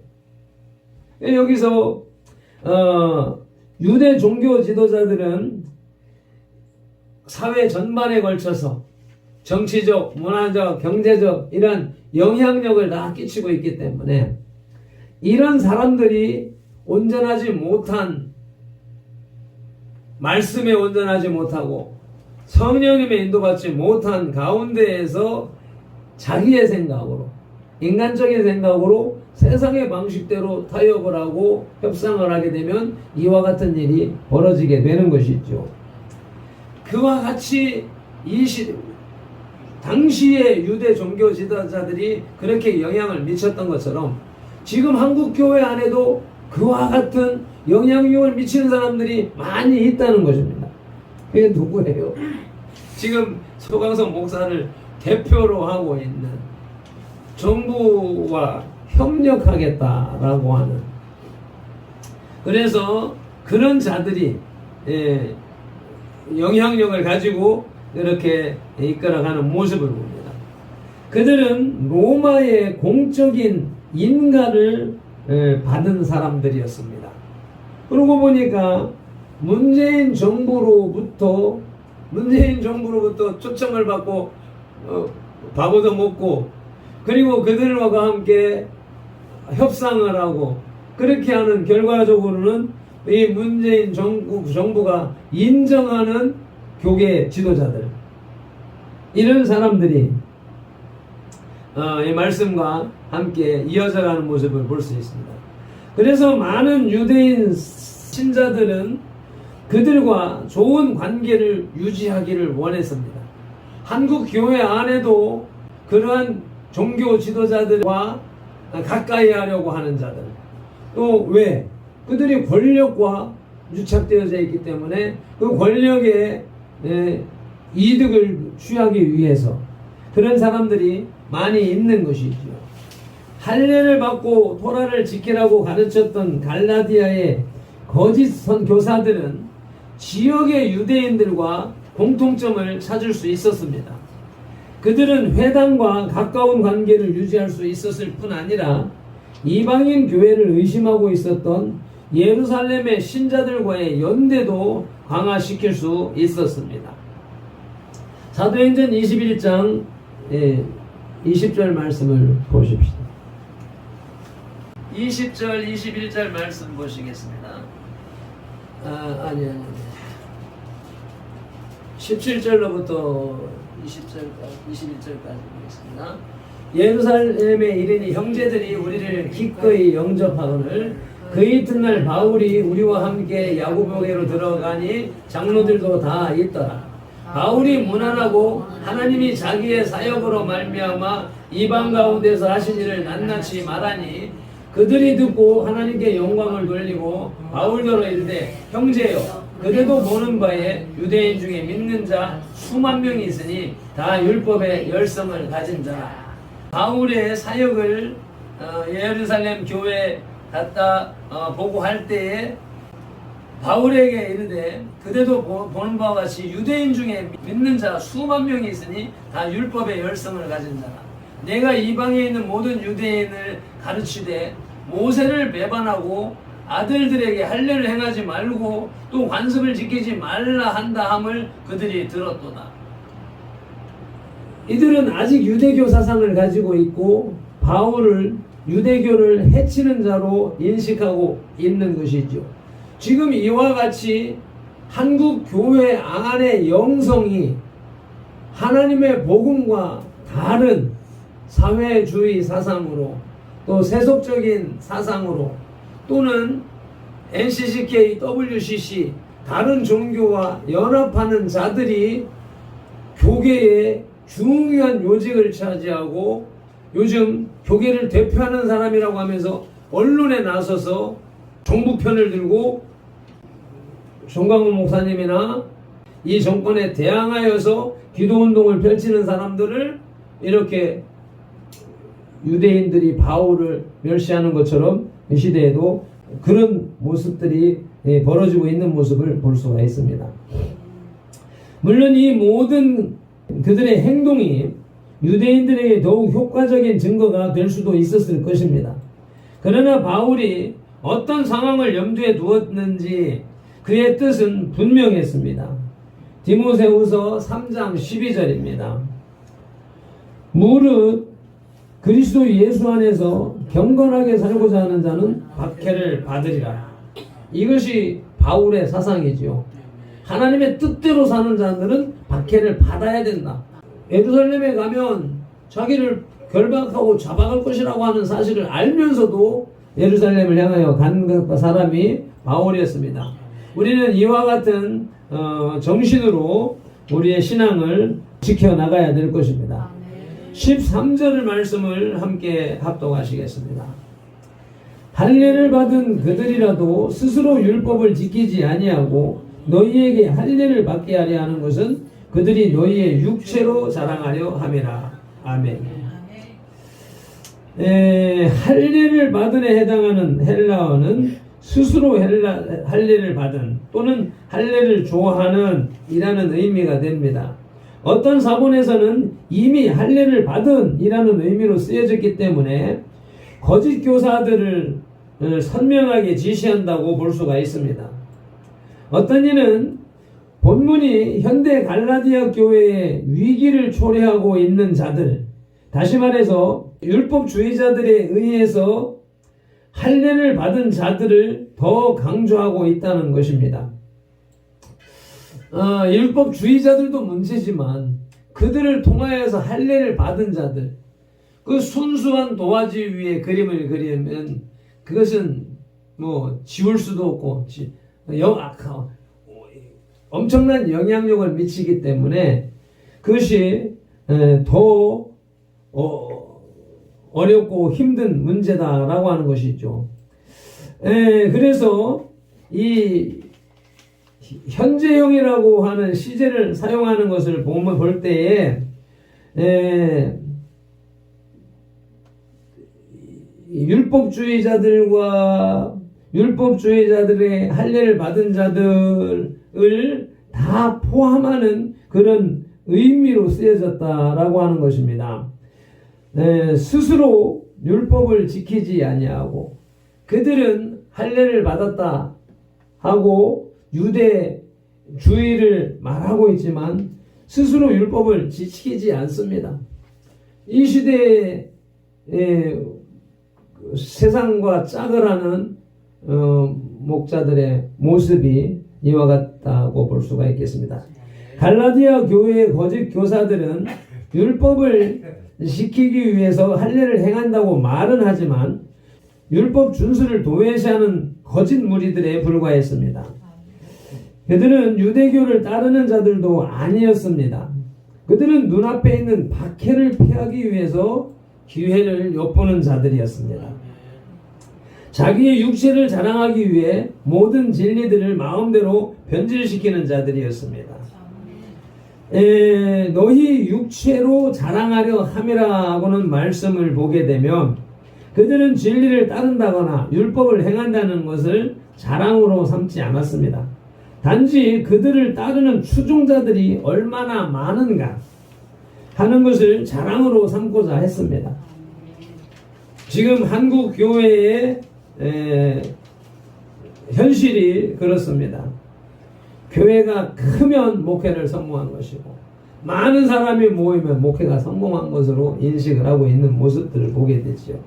여기서 유대 종교 지도자들은 사회 전반에 걸쳐서 정치적, 문화적, 경제적 이런 영향력을 다 끼치고 있기 때문에, 이런 사람들이 온전하지 못한, 말씀에 온전하지 못하고 성령님의 인도받지 못한 가운데에서 자기의 생각으로, 인간적인 생각으로 세상의 방식대로 타협을 하고 협상을 하게 되면 이와 같은 일이 벌어지게 되는 것이죠. 그와 같이 당시의 유대 종교 지도자들이 그렇게 영향을 미쳤던 것처럼, 지금 한국 교회 안에도 그와 같은 영향력을 미치는 사람들이 많이 있다는 것입니다. 그게 누구예요? 지금 소강성 목사를 대표로 하고 있는, 정부와 협력하겠다라고 하는 그래서 그런 자들이 영향력을 가지고 이렇게 이끌어가는 모습을 봅니다. 그들은 로마의 공적인 인가를 받은 사람들이었습니다. 그러고 보니까 문재인 정부로부터 초청을 받고 밥도 먹고 그리고 그들과 함께 협상을 하고 그렇게 하는 결과적으로는 이 문재인 정부가 인정하는 교계 지도자들, 이런 사람들이 이 말씀과 함께 이어져가는 모습을 볼 수 있습니다. 그래서 많은 유대인 신자들은 그들과 좋은 관계를 유지하기를 원했습니다. 한국 교회 안에도 그러한 종교 지도자들과 가까이 하려고 하는 자들, 또 왜? 그들이 권력과 유착되어져 있기 때문에 그 권력의 이득을 취하기 위해서 그런 사람들이 많이 있는 것이죠. 할례를 받고 토라를 지키라고 가르쳤던 갈라디아의 거짓 선교사들은 지역의 유대인들과 공통점을 찾을 수 있었습니다. 그들은 회당과 가까운 관계를 유지할 수 있었을 뿐 아니라 이방인 교회를 의심하고 있었던 예루살렘의 신자들과의 연대도 강화시킬 수 있었습니다. 사도행전 21장 20절 말씀을 보십시다. 20절 21절 말씀 보시겠습니다. 아니 17절로부터 21절까지 보겠습니다. 예루살렘에 이르니 형제들이 우리를 기꺼이 영접하거늘 그 이튿날 바울이 우리와 함께 야고보게로 들어가니 장로들도 다 있더라. 바울이 무난하고 하나님이 자기의 사역으로 말미암아 이방 가운데서 하신 일을 낱낱이 말하니 그들이 듣고 하나님께 영광을 돌리고 바울더러 이르되 형제여 그대도 보는 바에 유대인 중에 믿는 자 수만 명이 있으니 다 율법의 열성을 가진 자라. 바울의 사역을 예루살렘 교회에 갔다 보고할 때에 바울에게 이르되 그대도 보는 바와 같이 유대인 중에 믿는 자 수만 명이 있으니 다 율법의 열성을 가진 자라. 내가 이방에 있는 모든 유대인을 가르치되 모세를 배반하고 아들들에게 할례를 행하지 말고 또 관습을 지키지 말라 한다 함을 그들이 들었도다. 이들은 아직 유대교 사상을 가지고 있고 바울을 유대교를 해치는 자로 인식하고 있는 것이죠. 지금 이와 같이 한국 교회 안의 영성이 하나님의 복음과 다른 사회주의 사상으로 또 세속적인 사상으로 또는 NCCK, WCC 다른 종교와 연합하는 자들이 교계에 중요한 요직을 차지하고 요즘 교계를 대표하는 사람이라고 하면서 언론에 나서서 정부 편을 들고 정광훈 목사님이나 이 정권에 대항하여서 기도운동을 펼치는 사람들을 이렇게 유대인들이 바울을 멸시하는 것처럼 이 시대에도 그런 모습들이 벌어지고 있는 모습을 볼 수가 있습니다. 물론 이 모든 그들의 행동이 유대인들에게 더욱 효과적인 증거가 될 수도 있었을 것입니다. 그러나 바울이 어떤 상황을 염두에 두었는지 그의 뜻은 분명했습니다. 디모데후서 3장 12절입니다. 무릇 그리스도 예수 안에서 경건하게 살고자 하는 자는 박해를 받으리라. 이것이 바울의 사상이지요. 하나님의 뜻대로 사는 자들은 박해를 받아야 된다. 예루살렘에 가면 자기를 결박하고 잡아갈 것이라고 하는 사실을 알면서도 예루살렘을 향하여 간 사람이 바울이었습니다. 우리는 이와 같은 정신으로 우리의 신앙을 지켜나가야 될 것입니다. 13절 말씀을 함께 합독하시겠습니다. 할례를 받은 그들이라도 스스로 율법을 지키지 아니하고 너희에게 할례를 받게 하려 하는 것은 그들이 너희의 육체로 자랑하려 함이라. 아멘. 할례를 받은에 해당하는 헬라어는 스스로 할례를 받은 또는 할례를 좋아하는 이라는 의미가 됩니다. 어떤 사본에서는 이미 할례를 받은 이라는 의미로 쓰여졌기 때문에 거짓 교사들을 선명하게 지시한다고 볼 수가 있습니다. 어떤 이는 본문이 현대 갈라디아 교회의 위기를 초래하고 있는 자들, 다시 말해서 율법주의자들에 의해서 할례를 받은 자들을 더 강조하고 있다는 것입니다. 율법주의자들도 문제지만 그들을 통하여서 할례를 받은 자들, 그 순수한 도화지 위에 그림을 그리면 그것은 뭐 지울 수도 없고 엄청난 영향력을 미치기 때문에 그것이 더 어렵고 힘든 문제다라고 하는 것이죠. 그래서 이 현재형이라고 하는 시제를 사용하는 것을 볼 때에 율법주의자들의 할례를 받은 자들을 다 포함하는 그런 의미로 쓰여졌다라고 하는 것입니다. 스스로 율법을 지키지 아니하고 그들은 할례를 받았다 하고 유대주의를 말하고 있지만 스스로 율법을 지키지 않습니다. 이 시대에 세상과 짝을 하는 목자들의 모습이 이와 같다고 볼 수가 있겠습니다. 갈라디아 교회의 거짓 교사들은 율법을 지키기 위해서 할례를 행한다고 말은 하지만 율법 준수를 도외시하는 거짓 무리들에 불과했습니다. 그들은 유대교를 따르는 자들도 아니었습니다. 그들은 눈앞에 있는 박해를 피하기 위해서 기회를 엿보는 자들이었습니다. 자기의 육체를 자랑하기 위해 모든 진리들을 마음대로 변질시키는 자들이었습니다. 너희 육체로 자랑하려 함이라고는 말씀을 보게 되면 그들은 진리를 따른다거나 율법을 행한다는 것을 자랑으로 삼지 않았습니다. 단지 그들을 따르는 추종자들이 얼마나 많은가 하는 것을 자랑으로 삼고자 했습니다. 지금 한국 교회의 현실이 그렇습니다. 교회가 크면 목회를 성공한 것이고 많은 사람이 모이면 목회가 성공한 것으로 인식을 하고 있는 모습들을 보게 되죠.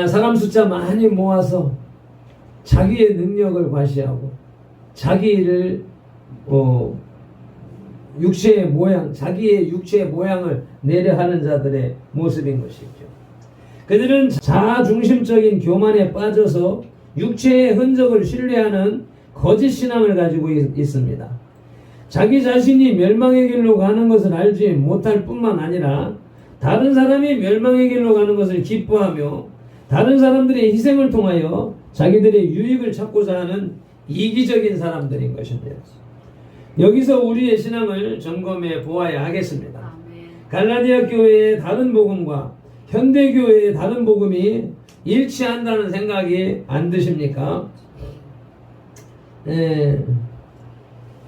사람 숫자 많이 모아서 자기의 능력을 과시하고 자기를 자기의 육체의 모양을 내려하는 자들의 모습인 것이죠. 그들은 자아중심적인 교만에 빠져서 육체의 흔적을 신뢰하는 거짓 신앙을 가지고 있습니다. 자기 자신이 멸망의 길로 가는 것을 알지 못할 뿐만 아니라 다른 사람이 멸망의 길로 가는 것을 기뻐하며 다른 사람들의 희생을 통하여 자기들의 유익을 찾고자 하는 이기적인 사람들인 것입니다. 여기서 우리의 신앙을 점검해 보아야 하겠습니다. 갈라디아 교회의 다른 복음과 현대교회의 다른 복음이 일치한다는 생각이 안 드십니까?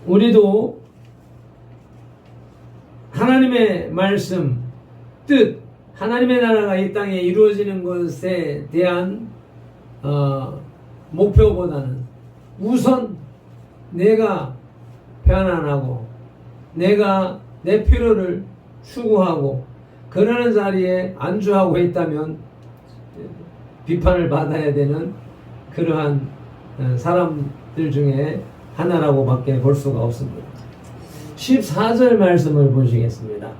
우리도 하나님의 말씀, 뜻, 하나님의 나라가 이 땅에 이루어지는 것에 대한 목표보다는 우선 내가 편안하고 내가 내 필요를 추구하고 그러는 자리에 안주하고 있다면 비판을 받아야 되는 그러한 사람들 중에 하나라고 밖에 볼 수가 없습니다. 14절 말씀을 보시겠습니다.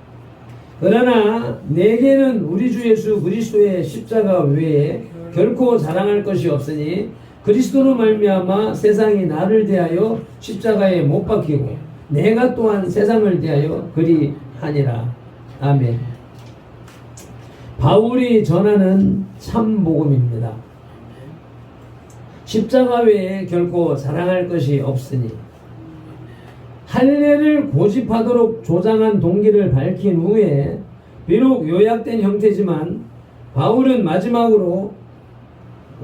그러나 내게는 우리 주 예수 그리스도의 십자가 외에 결코 자랑할 것이 없으니 그리스도로 말미암아 세상이 나를 대하여 십자가에 못 박히고 내가 또한 세상을 대하여 그리하니라. 아멘. 바울이 전하는 참 복음입니다. 십자가 외에 결코 자랑할 것이 없으니 할례를 고집하도록 조장한 동기를 밝힌 후에 비록 요약된 형태지만 바울은 마지막으로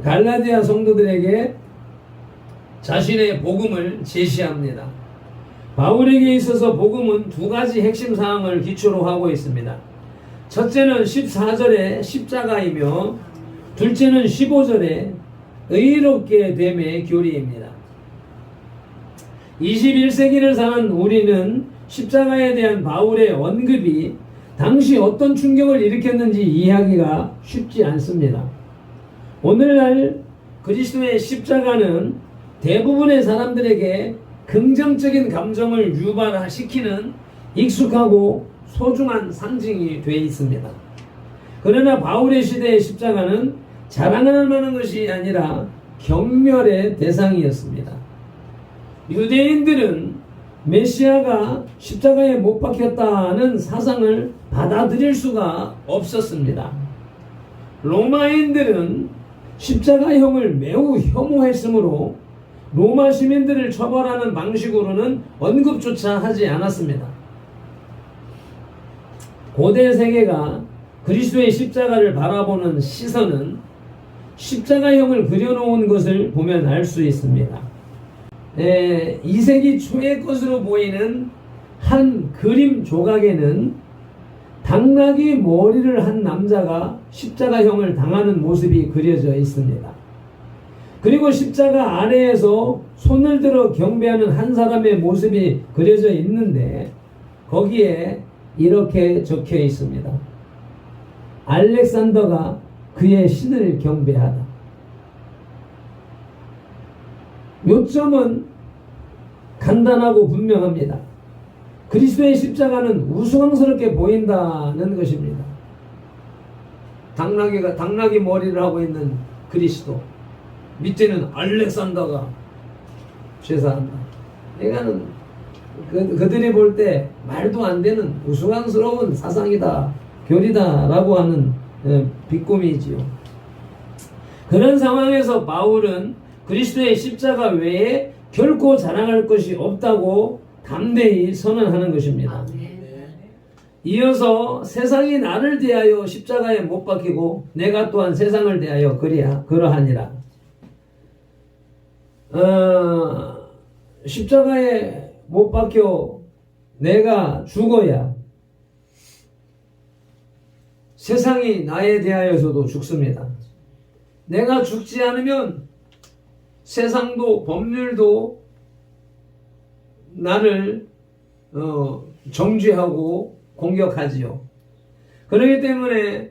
갈라디아 성도들에게 자신의 복음을 제시합니다. 바울에게 있어서 복음은 두 가지 핵심 사항을 기초로 하고 있습니다. 첫째는 14절의 십자가이며 둘째는 15절의 의롭게 됨의 교리입니다. 21세기를 사는 우리는 십자가에 대한 바울의 언급이 당시 어떤 충격을 일으켰는지 이해하기가 쉽지 않습니다. 오늘날 그리스도의 십자가는 대부분의 사람들에게 긍정적인 감정을 유발시키는 익숙하고 소중한 상징이 되어 있습니다. 그러나 바울의 시대의 십자가는 자랑할 만한 것이 아니라 경멸의 대상이었습니다. 유대인들은 메시아가 십자가에 못 박혔다는 사상을 받아들일 수가 없었습니다. 로마인들은 십자가형을 매우 혐오했으므로 로마 시민들을 처벌하는 방식으로는 언급조차 하지 않았습니다. 고대 세계가 그리스도의 십자가를 바라보는 시선은 십자가형을 그려놓은 것을 보면 알 수 있습니다. 2세기 초의 것으로 보이는 한 그림 조각에는 당나귀 머리를 한 남자가 십자가형을 당하는 모습이 그려져 있습니다. 그리고 십자가 아래에서 손을 들어 경배하는 한 사람의 모습이 그려져 있는데 거기에 이렇게 적혀 있습니다. 알렉산더가 그의 신을 경배하다. 요점은 간단하고 분명합니다. 그리스도의 십자가는 우스꽝스럽게 보인다는 것입니다. 당나귀 머리를 하고 있는 그리스도, 밑에는 알렉산더가 제사한다. 이거는 그들이 볼 때 말도 안 되는 우스꽝스러운 사상이다, 교리다라고 하는 비꼬미지요. 그런 상황에서 바울은 그리스도의 십자가 외에 결코 자랑할 것이 없다고 담대히 선언하는 것입니다. 이어서 세상이 나를 대하여 십자가에 못 박히고 내가 또한 세상을 대하여 그러하니라. 십자가에 못 박혀 내가 죽어야 세상이 나에 대하여서도 죽습니다. 내가 죽지 않으면 세상도 법률도 나를 정죄하고 공격하지요. 그렇기 때문에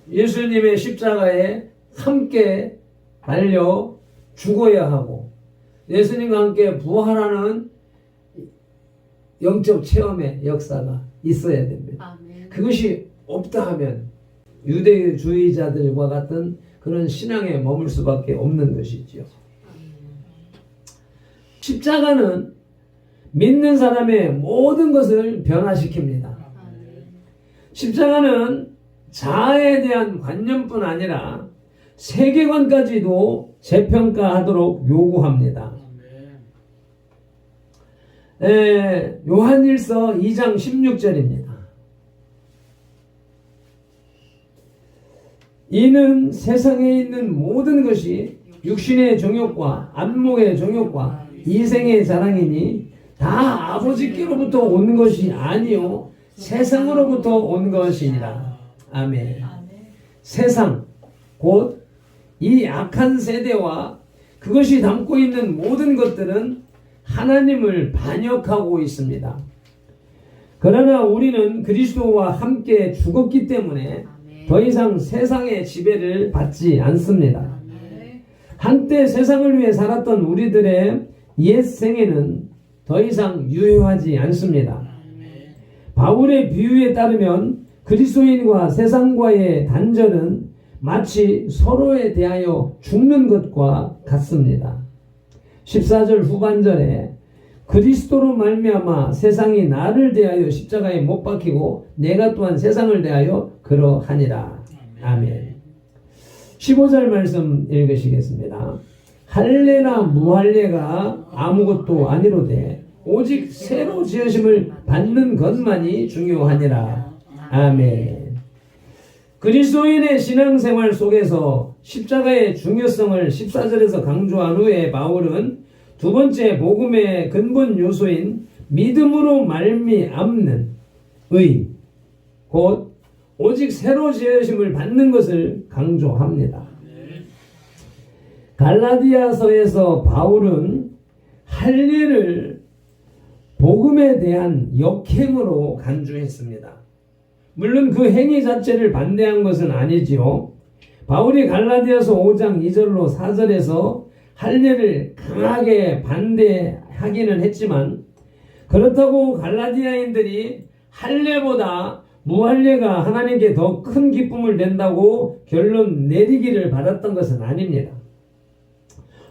예수님의 십자가에 함께 달려 죽어야 하고 예수님과 함께 부활하는 영적 체험의 역사가 있어야 됩니다. 그것이 없다 하면 유대주의자들과 같은 그런 신앙에 머물 수밖에 없는 것이지요. 십자가는 믿는 사람의 모든 것을 변화시킵니다. 십자가는 자아에 대한 관념뿐 아니라 세계관까지도 재평가하도록 요구합니다. 요한일서 2장 16절입니다. 이는 세상에 있는 모든 것이 육신의 정욕과 안목의 정욕과 이생의 자랑이니 다 아버지께로부터 온 것이 아니요 세상으로부터 온 것이니라. 아멘. 세상 곧 이 악한 세대와 그것이 담고 있는 모든 것들은 하나님을 반역하고 있습니다. 그러나 우리는 그리스도와 함께 죽었기 때문에 더 이상 세상의 지배를 받지 않습니다. 한때 세상을 위해 살았던 우리들의 옛 생애는 더 이상 유효하지 않습니다. 바울의 비유에 따르면 그리스도인과 세상과의 단절은 마치 서로에 대하여 죽는 것과 같습니다. 14절 후반절에 그리스도로 말미암아 세상이 나를 대하여 십자가에 못 박히고 내가 또한 세상을 대하여 그러하니라. 아멘. 15절 말씀 읽으시겠습니다. 할례나 무할례가 아무것도 아니로되 오직 새로 지으심을 받는 것만이 중요하니라. 아멘. 그리스도인의 신앙생활 속에서 십자가의 중요성을 14절에서 강조한 후에 바울은 두 번째 복음의 근본 요소인 믿음으로 말미암는 의, 곧 오직 새로 지으심을 받는 것을 강조합니다. 갈라디아서에서 바울은 할례를 복음에 대한 역행으로 간주했습니다. 물론 그 행위 자체를 반대한 것은 아니지요. 바울이 갈라디아서 5장 2절로 4절에서 할례를 강하게 반대하기는 했지만, 그렇다고 갈라디아인들이 할례보다 무할례가 하나님께 더 큰 기쁨을 낸다고 결론 내리기를 받았던 것은 아닙니다.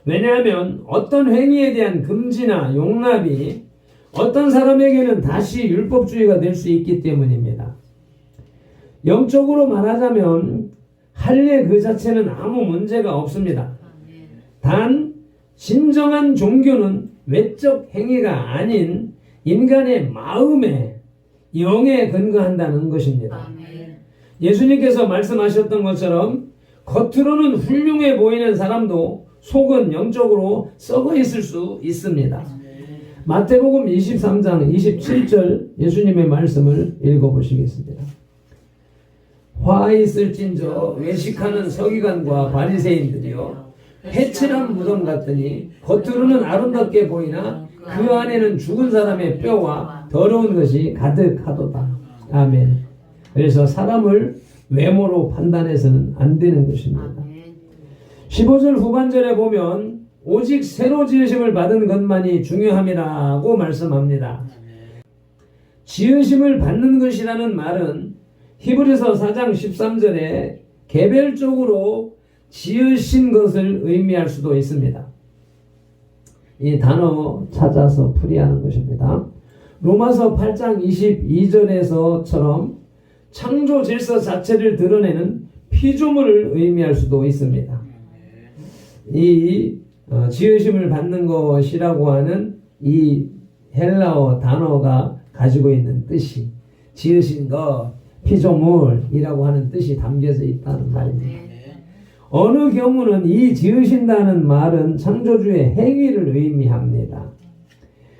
왜냐하면 어떤 행위에 대한 금지나 용납이 어떤 사람에게는 다시 율법주의가 될 수 있기 때문입니다. 영적으로 말하자면 할례 그 자체는 아무 문제가 없습니다. 단 진정한 종교는 외적 행위가 아닌 인간의 마음에, 영에 근거한다는 것입니다. 예수님께서 말씀하셨던 것처럼 겉으로는 훌륭해 보이는 사람도 속은 영적으로 썩어 있을 수 있습니다. 마태복음 23장 27절 예수님의 말씀을 읽어보시겠습니다. 화 있을진저 외식하는 서기관과 바리새인들이여, 해칠한 무덤 같으니 겉으로는 아름답게 보이나 그 안에는 죽은 사람의 뼈와 더러운 것이 가득하도다. 아멘. 그래서 사람을 외모로 판단해서는 안 되는 것입니다. 15절 후반절에 보면 오직 새로 지으심을 받은 것만이 중요함이라고 말씀합니다. 지으심을 받는 것이라는 말은 히브리서 4장 13절에 개별적으로 지으신 것을 의미할 수도 있습니다. 이 단어 찾아서 풀이하는 것입니다. 로마서 8장 22절에서처럼 창조 질서 자체를 드러내는 피조물을 의미할 수도 있습니다. 이 지으심을 받는 것이라고 하는 이 헬라어 단어가 가지고 있는 뜻이 지으신 것, 피조물이라고 하는 뜻이 담겨져 있다는 말입니다. 어느 경우는 이 지으신다는 말은 창조주의 행위를 의미합니다.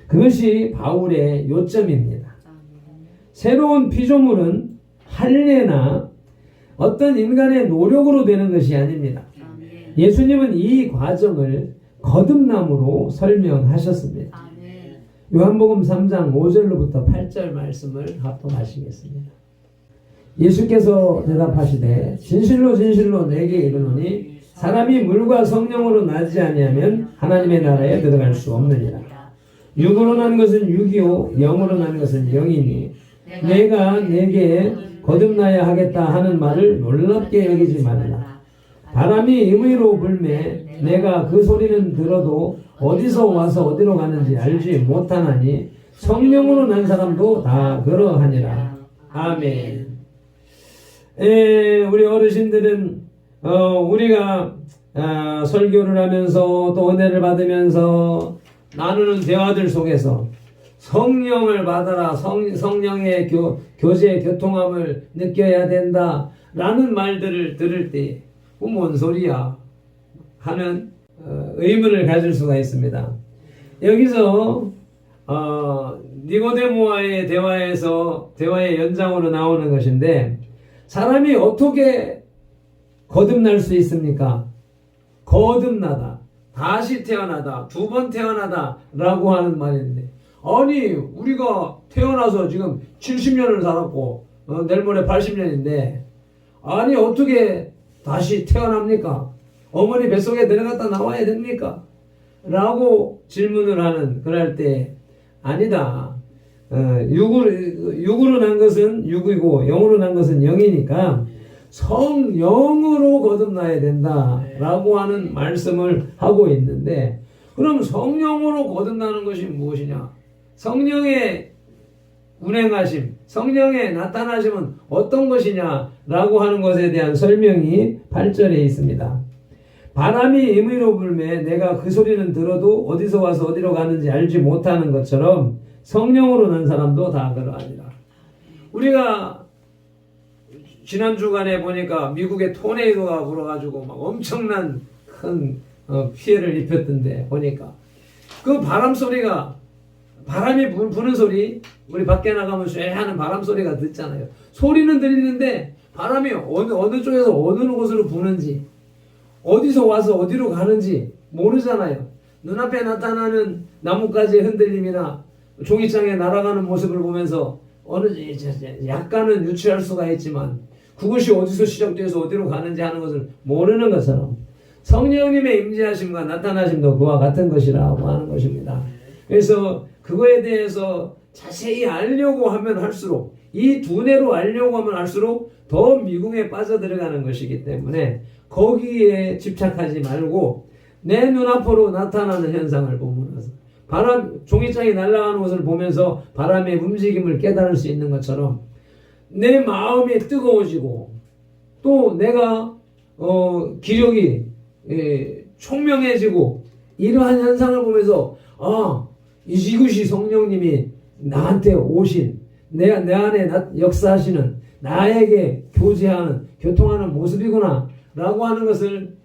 그것이 바울의 요점입니다. 새로운 피조물은 할례나 어떤 인간의 노력으로 되는 것이 아닙니다. 예수님은 이 과정을 거듭남으로 설명하셨습니다. 요한복음 3장 5절로부터 8절 말씀을 합독하시겠습니다. 예수께서 대답하시되 진실로 진실로 내게 이르노니 사람이 물과 성령으로 나지 아니하면 하나님의 나라에 들어갈 수 없느니라. 육으로 난 것은 육이요 영으로 난 것은 영이니 내가 내게 거듭나야 하겠다 하는 말을 놀랍게 여기지 말라. 바람이 임의로 불매 내가 그 소리는 들어도 어디서 와서 어디로 가는지 알지 못하나니 성령으로 난 사람도 다 그러하니라. 아멘. 우리 어르신들은 우리가 설교를 하면서 또 은혜를 받으면서 나누는 대화들 속에서 성령을 받아라, 성령의 교제 교통함을 느껴야 된다 라는 말들을 들을 때 뭔 소리야 하는 의문을 가질 수가 있습니다. 여기서 니고데모와의 대화의 연장으로 나오는 것인데, 사람이 어떻게 거듭날 수 있습니까? 거듭나다, 다시 태어나다, 두 번 태어나다 라고 하는 말인데, 아니 우리가 태어나서 지금 70년을 살았고 내일 모레 80년인데 아니 어떻게 다시 태어납니까? 어머니 뱃속에 들어갔다 나와야 됩니까? 라고 질문을 하는, 그럴 때 아니다. 육으로 난 것은 육이고 영으로 난 것은 영이니까 성령으로 거듭나야 된다라고 하는 말씀을 하고 있는데, 그럼 성령으로 거듭나는 것이 무엇이냐? 성령의 운행하심, 성령의 나타나심은 어떤 것이냐라고 하는 것에 대한 설명이 8절에 있습니다. 바람이 임의로 불매 내가 그 소리는 들어도 어디서 와서 어디로 가는지 알지 못하는 것처럼 성령으로 난 사람도 다 그러하니라. 우리가 지난 주간에 보니까 미국에 토네이도가 불어가지고 막 엄청난 큰 피해를 입혔던데 보니까 그 바람 소리가 바람이 부는 소리 우리 밖에 나가면 쇠 하는 바람 소리가 듣잖아요. 소리는 들리는데 바람이 어느 쪽에서 어느 곳으로 부는지 어디서 와서 어디로 가는지 모르잖아요. 눈앞에 나타나는 나뭇가지의 흔들림이나 종이장에 날아가는 모습을 보면서 약간은 유추할 수가 있지만 그것이 어디서 시작돼서 어디로 가는지 하는 것을 모르는 것처럼 성령님의 임재하심과 나타나심도 그와 같은 것이라고 하는 것입니다. 그래서 그거에 대해서 자세히 알려고 하면 할수록 이 두뇌로 알려고 하면 할수록 더 미궁에 빠져들어가는 것이기 때문에 거기에 집착하지 말고 내 눈앞으로 나타나는 현상을 보면서 종이장이 날아가는 것을 보면서 바람의 움직임을 깨달을 수 있는 것처럼 내 마음이 뜨거워지고 또 내가 기력이 총명해지고 이러한 현상을 보면서 이것이 성령님이 나한테 오신 내 안에 역사하시는 나에게 교통하는 모습이구나 라고 하는 것을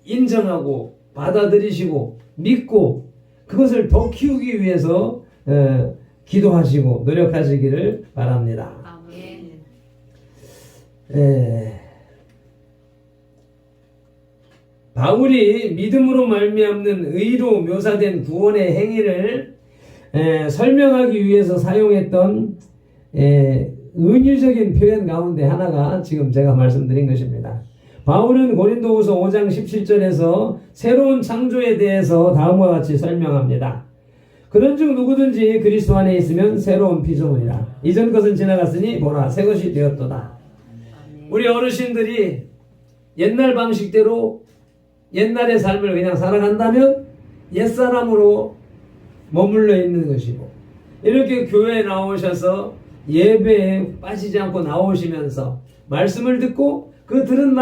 인정하고 받아들이시고 믿고 그것을 더 키우기 위해서 기도하시고 노력하시기를 바랍니다. 바울이 믿음으로 말미암는 의로 묘사된 구원의 행위를 설명하기 위해서 사용했던 은유적인 표현 가운데 하나가 지금 제가 말씀드린 것입니다. 바울은 고린도후서 5장 17절에서 새로운 창조에 대해서 다음과 같이 설명합니다. 그런즉 누구든지 그리스도 안에 있으면 새로운 피조물이라. 이전 것은 지나갔으니 보라 새 것이 되었도다. 우리 어르신들이 옛날 방식대로 옛날의 삶을 그냥 살아간다면 옛사람으로 머물러 있는 것이고 이렇게 교회에 나오셔서 예배에 빠지지 않고 나오시면서 말씀을 듣고 그 들은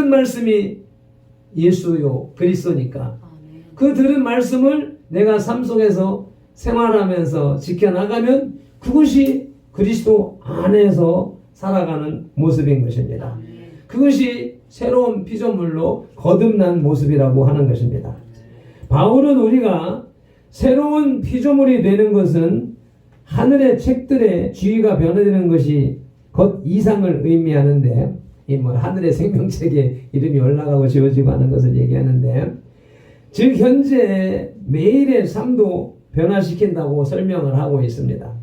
말씀이 예수요 그리스도니까 그 들은 말씀을 내가 삶 속에서 생활하면서 지켜나가면 그것이 그리스도 안에서 살아가는 모습인 것입니다. 그것이 새로운 피조물로 거듭난 모습이라고 하는 것입니다. 바울은 우리가 새로운 피조물이 되는 것은 하늘의 책들의 지위가 변화되는 것이 곧 이상을 의미하는데 하늘의 생명책에 이름이 올라가고 지워지고 하는 것을 얘기하는데 즉 현재 매일의 삶도 변화시킨다고 설명을 하고 있습니다.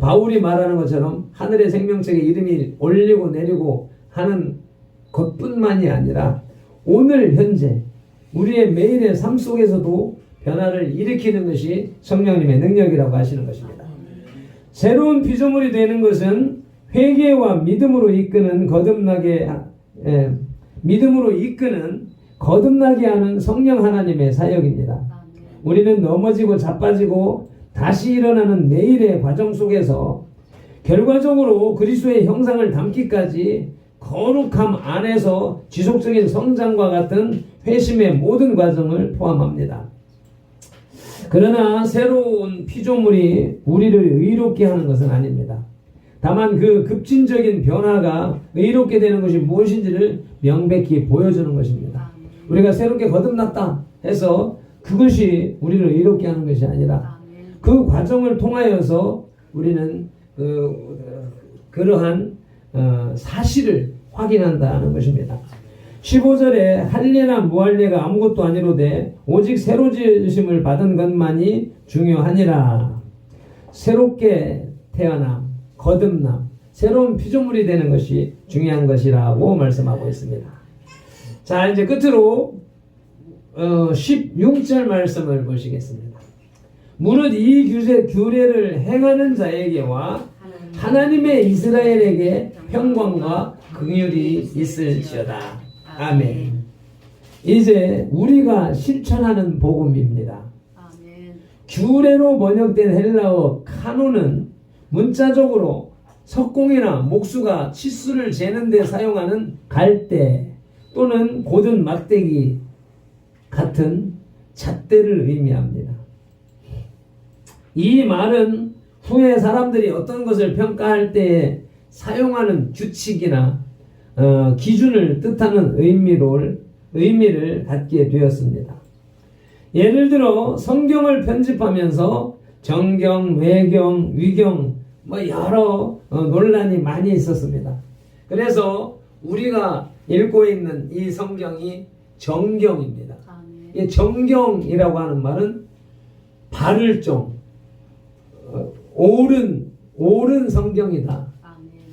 바울이 말하는 것처럼 하늘의 생명책에 이름이 올리고 내리고 하는 것뿐만이 아니라 오늘 현재 우리의 매일의 삶 속에서도 변화를 일으키는 것이 성령님의 능력이라고 하시는 것입니다. 새로운 피조물이 되는 것은 회개와 믿음으로 이끄는 거듭나게 하는 성령 하나님의 사역입니다. 우리는 넘어지고 자빠지고 다시 일어나는 매일의 과정 속에서 결과적으로 그리스도의 형상을 담기까지 거룩함 안에서 지속적인 성장과 같은 회심의 모든 과정을 포함합니다. 그러나 새로운 피조물이 우리를 의롭게 하는 것은 아닙니다. 다만 그 급진적인 변화가 의롭게 되는 것이 무엇인지를 명백히 보여주는 것입니다. 우리가 새롭게 거듭났다 해서 그것이 우리를 의롭게 하는 것이 아니라 그 과정을 통하여서 우리는 그러한 사실을 확인한다는 것입니다. 15절에 할례나 무할례가 아무것도 아니로되 오직 새로 지으심을 받은 것만이 중요하니라. 새롭게 태어남, 거듭남, 새로운 피조물이 되는 것이 중요한 것이라고 말씀하고 있습니다. 자, 이제 끝으로 16절 말씀을 보시겠습니다. 무릇 이 규례를 행하는 자에게와 하나님의 이스라엘에게 평강과 긍휼이 있을지어다. 아멘. 이제 우리가 실천하는 복음입니다. 규례로 번역된 헬라어 카노는 문자적으로 석공이나 목수가 치수를 재는 데 사용하는 갈대 또는 고든 막대기 같은 잣대를 의미합니다. 이 말은 후에 사람들이 어떤 것을 평가할 때에 사용하는 규칙이나 기준을 뜻하는 의미를 갖게 되었습니다. 예를 들어 성경을 편집하면서 정경, 외경, 위경 여러 논란이 많이 있었습니다. 그래서 우리가 읽고 있는 이 성경이 정경입니다. 이 정경이라고 하는 말은 바를 종, 옳은 성경이다.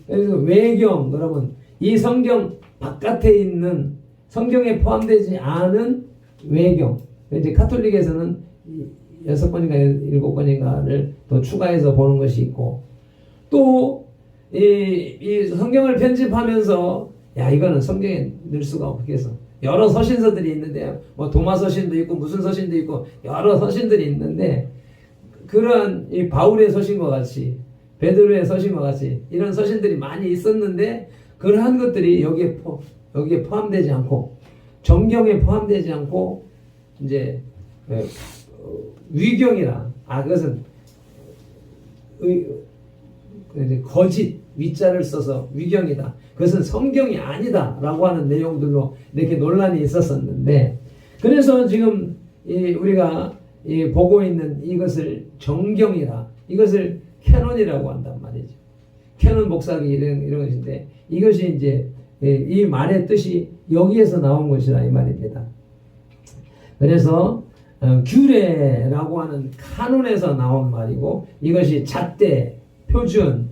그래서 외경, 그러면 이 성경 바깥에 있는 성경에 포함되지 않은 외경. 이제 카톨릭에서는 6번인가 7번인가를 또 추가해서 보는 것이 있고, 또 이 성경을 편집하면서 이거는 성경에 넣을 수가 없겠어. 여러 서신서들이 있는데 도마 서신도 있고 무슨 서신도 있고 여러 서신들이 있는데, 그런 이 바울의 서신과 같이 베드로의 서신과 같이 이런 서신들이 많이 있었는데, 그러한 것들이 여기에 포함되지 않고 정경에 포함되지 않고 이제 위경이라 그것은 거짓 위자를 써서 위경이다. 그것은 성경이 아니다 라고 하는 내용들로 이렇게 논란이 있었었는데, 그래서 지금 우리가 보고 있는 이것을 정경이라, 이것을 캐논이라고 한단 말이죠. 캐논 복사기 이런 것인데, 이것이 이제 이 말의 뜻이 여기에서 나온 것이라 이 말입니다. 그래서 규례라고 하는 카논에서 나온 말이고, 이것이 잣대, 표준,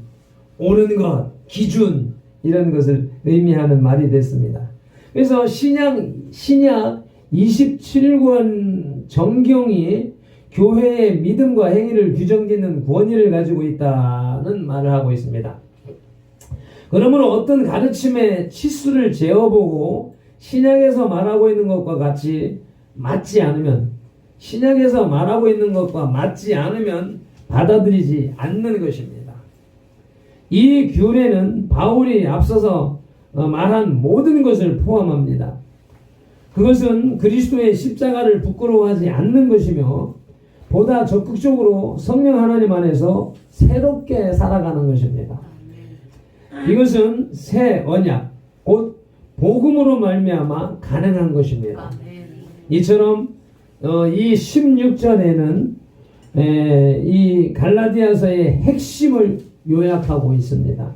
옳은 것, 기준 이런 것을 의미하는 말이 됐습니다. 그래서 신약 27권 정경이 교회의 믿음과 행위를 규정짓는 권위를 가지고 있다는 말을 하고 있습니다. 그러므로 어떤 가르침의 치수를 재어보고 신약에서 말하고 있는 것과 같이 맞지 않으면, 신약에서 말하고 있는 것과 맞지 않으면 받아들이지 않는 것입니다. 이 규례는 바울이 앞서서 말한 모든 것을 포함합니다. 그것은 그리스도의 십자가를 부끄러워하지 않는 것이며, 보다 적극적으로 성령 하나님 안에서 새롭게 살아가는 것입니다. 이것은 새 언약, 곧 복음으로 말미암아 가능한 것입니다. 이처럼 이 16절에는 이 갈라디아서의 핵심을 요약하고 있습니다.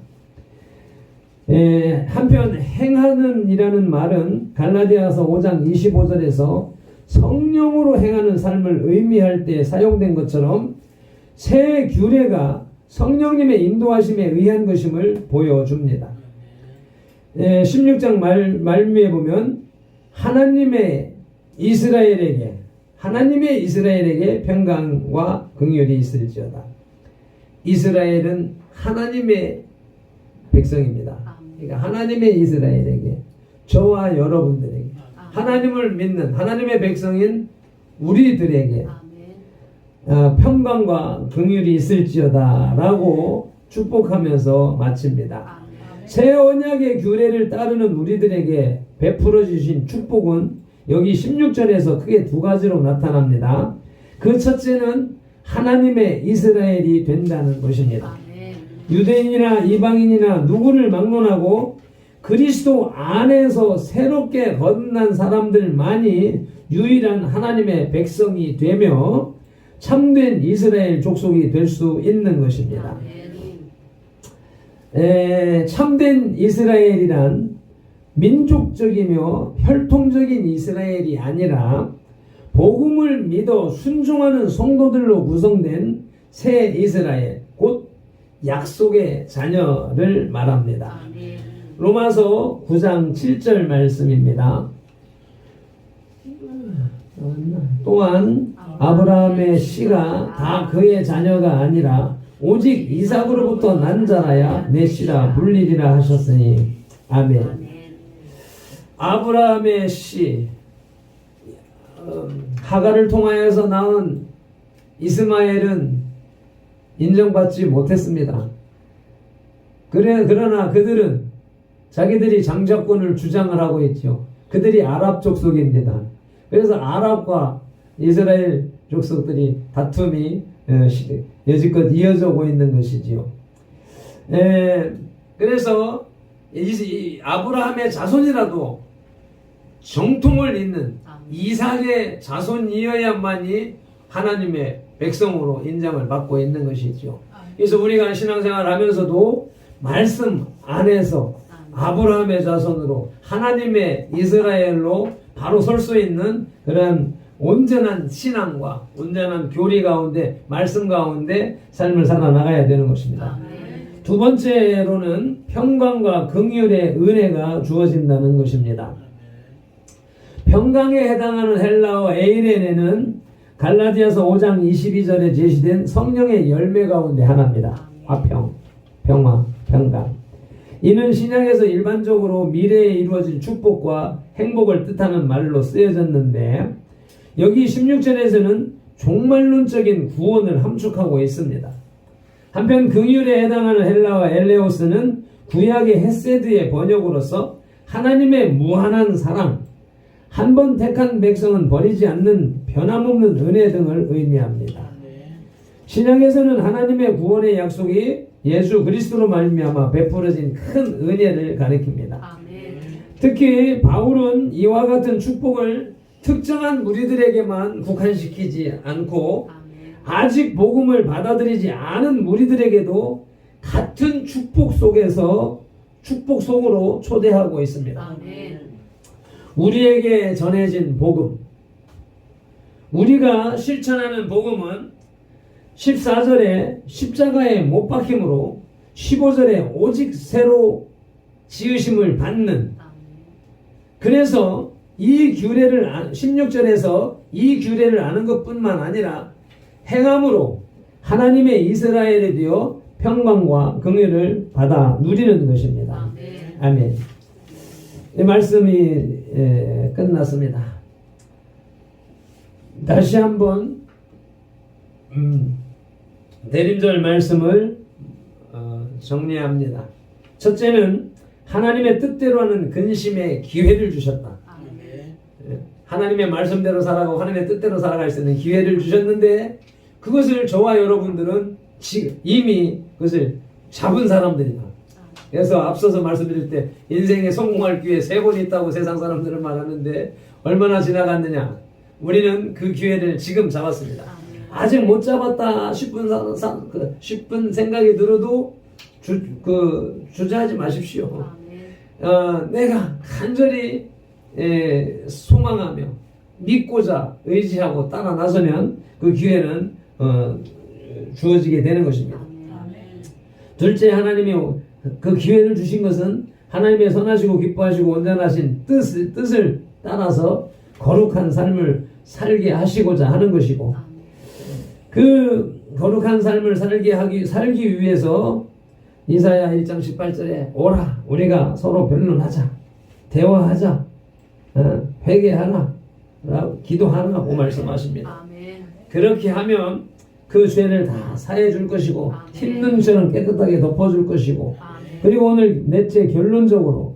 한편 행하는 이라는 말은 갈라디아서 5장 25절에서 성령으로 행하는 삶을 의미할 때 사용된 것처럼 새 규례가 성령님의 인도하심에 의한 것임을 보여줍니다. 16장 말미에 보면 하나님의 이스라엘에게 평강과 긍휼이 있을지어다. 이스라엘은 하나님의 백성입니다. 그러니까 하나님의 이스라엘에게, 저와 여러분들에게, 하나님을 믿는 하나님의 백성인 우리들에게 평강과 긍휼이 있을지어다 라고 축복하면서 마칩니다. 새 언약의 규례를 따르는 우리들에게 베풀어 주신 축복은 여기 16절에서 크게 두 가지로 나타납니다. 그 첫째는 하나님의 이스라엘이 된다는 것입니다. 유대인이나 이방인이나 누구를 막론하고 그리스도 안에서 새롭게 거듭난 사람들만이 유일한 하나님의 백성이 되며 참된 이스라엘 족속이 될 수 있는 것입니다. 참된 이스라엘이란 민족적이며 혈통적인 이스라엘이 아니라 복음을 믿어 순종하는 성도들로 구성된 새 이스라엘, 곧 약속의 자녀를 말합니다. 로마서 9장 7절 말씀입니다. 또한 아브라함의 씨가 다 그의 자녀가 아니라 오직 이삭으로부터 난 자라야 내 씨라 불리리라 하셨으니 아멘. 아브라함의 씨, 하갈을 통하여서 낳은 이스마엘은 인정받지 못했습니다. 그러나 그들은 자기들이 장자권을 주장을 하고 있죠. 그들이 아랍 족속입니다. 그래서 아랍과 이스라엘 족속들이 다툼이 여지껏 이어져 오고 있는 것이지요. 그래서 이 아브라함의 자손이라도 정통을 잇는 이삭의 자손이어야만이 하나님의 백성으로 인정을 받고 있는 것이죠. 그래서 우리가 신앙생활 하면서도 말씀 안에서 아브라함의 자손으로 하나님의 이스라엘로 바로 설 수 있는 그런 온전한 신앙과 온전한 교리 가운데 말씀 가운데 삶을 살아나가야 되는 것입니다. 두 번째로는 평강과 긍휼의 은혜가 주어진다는 것입니다. 평강에 해당하는 헬라어 에이레네는 갈라디아서 5장 22절에 제시된 성령의 열매 가운데 하나입니다. 화평, 평화, 평강. 이는 신약에서 일반적으로 미래에 이루어질 축복과 행복을 뜻하는 말로 쓰여졌는데 여기 16절에서는 종말론적인 구원을 함축하고 있습니다. 한편 긍휼에 해당하는 헬라어 엘레오스는 구약의 헤세드의 번역으로서 하나님의 무한한 사랑, 한 번 택한 백성은 버리지 않는 변함없는 은혜 등을 의미합니다. 신약에서는 하나님의 구원의 약속이 예수 그리스도로 말미암아 베풀어진 큰 은혜를 가리킵니다. 특히 바울은 이와 같은 축복을 특정한 무리들에게만 국한시키지 않고 아직 복음을 받아들이지 않은 무리들에게도 같은 축복 속으로 초대하고 있습니다. 우리에게 전해진 복음, 우리가 실천하는 복음은 14절에 십자가에 못 박힘으로 15절에 오직 새로 지으심을 받는, 그래서 이 규례를 16절에서 이 규례를 아는 것뿐만 아니라 행함으로 하나님의 이스라엘이 되어 평강과 긍휼을 받아 누리는 것입니다. 아멘. 이 말씀이 끝났습니다. 다시 한번 대림절 말씀을 정리합니다. 첫째는 하나님의 뜻대로 하는 근심의 기회를 주셨다. 하나님의 말씀대로 살아가고 하나님의 뜻대로 살아갈 수 있는 기회를 주셨는데 그것을 저와 여러분들은 이미 그것을 잡은 사람들이다. 그래서 앞서서 말씀드릴 때 인생에 성공할 기회 3번 있다고 세상 사람들은 말하는데 얼마나 지나갔느냐. 우리는 그 기회를 지금 잡았습니다. 아직 못 잡았다 싶은 생각이 들어도 주저하지 마십시오. 내가 간절히 소망하며 믿고자 의지하고 따라 나서면 그 기회는 주어지게 되는 것입니다. 둘째, 하나님이 그 기회를 주신 것은 하나님의 선하시고 기뻐하시고 온전하신 뜻을 따라서 거룩한 삶을 살게 하시고자 하는 것이고, 그 거룩한 삶을 살기 위해서 이사야 1장 18절에 오라 우리가 서로 변론하자, 대화하자, 회개하라, 기도하라고 말씀하십니다. 그렇게 하면 그 죄를 다 사해 줄 것이고 흰 눈처럼 깨끗하게 덮어줄 것이고, 그리고 오늘 넷째 결론적으로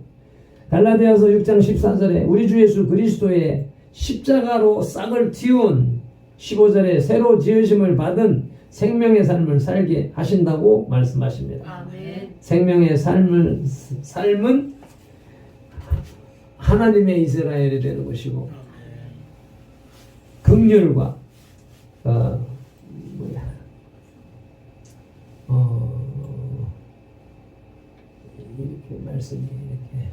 갈라디아서 6장 14절에 우리 주 예수 그리스도의 십자가로 싹을 틔운 15절에 새로 지으심을 받은 생명의 삶을 살게 하신다고 말씀하십니다. 생명의 삶은 하나님의 이스라엘이 되는 것이고, 긍휼과 이렇게 말씀이 이렇게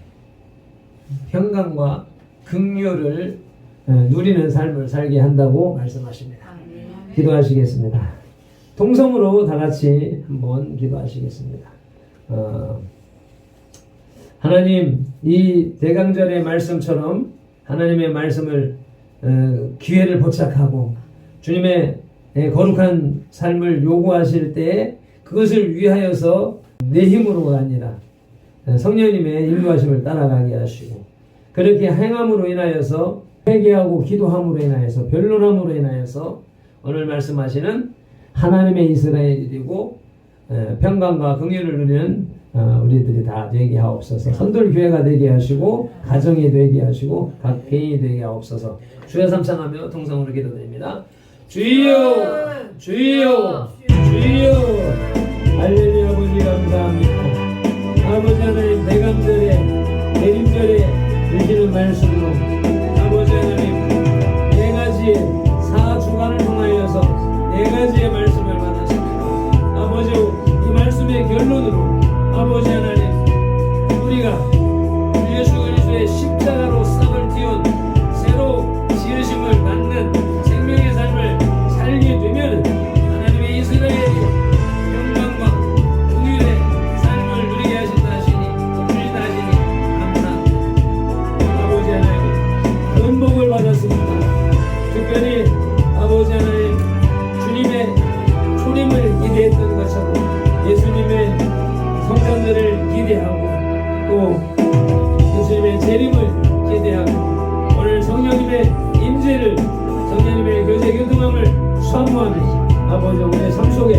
평강과 긍휼을 누리는 삶을 살게 한다고 말씀하십니다. 기도하시겠습니다. 통성으로 다 같이 한번 기도하시겠습니다. 하나님, 이 대강절의 말씀처럼 하나님의 말씀을 기회를 포착하고 주님의 거룩한 삶을 요구하실 때 그것을 위하여서 내 힘으로가 아니라 성령님의 인도하심을 따라가게 하시고, 그렇게 행함으로 인하여서 회개하고 기도함으로 인하여서 변론함으로 인하여서 오늘 말씀하시는 하나님의 이스라엘이 되고 평강과 긍휼을 누리는 우리들이 다 되게 하옵소서. 선돌교회가 되게 하시고 가정이 되게 하시고 각 개인이 되게 하옵소서. 주여 삼창하며 통성으로 기도드립니다. 주여 주여 주여. 할렐루야. 아버지 감사합니다. 아버지 말씀으로 아버지 하나님 4가지의 4주간을 통하여서 4가지의 말씀을 받았습니다. 아버지 이 말씀의 결론으로 아버지 하나님 우리가 주 예수 그리스도의 십자가로 싹을 틔운 새로 지으심을 받는 생명의 삶을 살게 되면 하나님의 이스라엘이 영광과 공의의 삶을 누리게 하신다 하시니 주시다 하시니 감사합니다. 아버지 하나님 은복을 받았습니다. 특별히 아버지 하나님 주님의 초림을 기대했던 것처럼 예수님의 성탄절을 기대하고 또 예수님의 재림을 기대하고 오늘 성령님의 임재를 성령님의 교제 교통함을 사모하며 아버지 우리의 삶 속에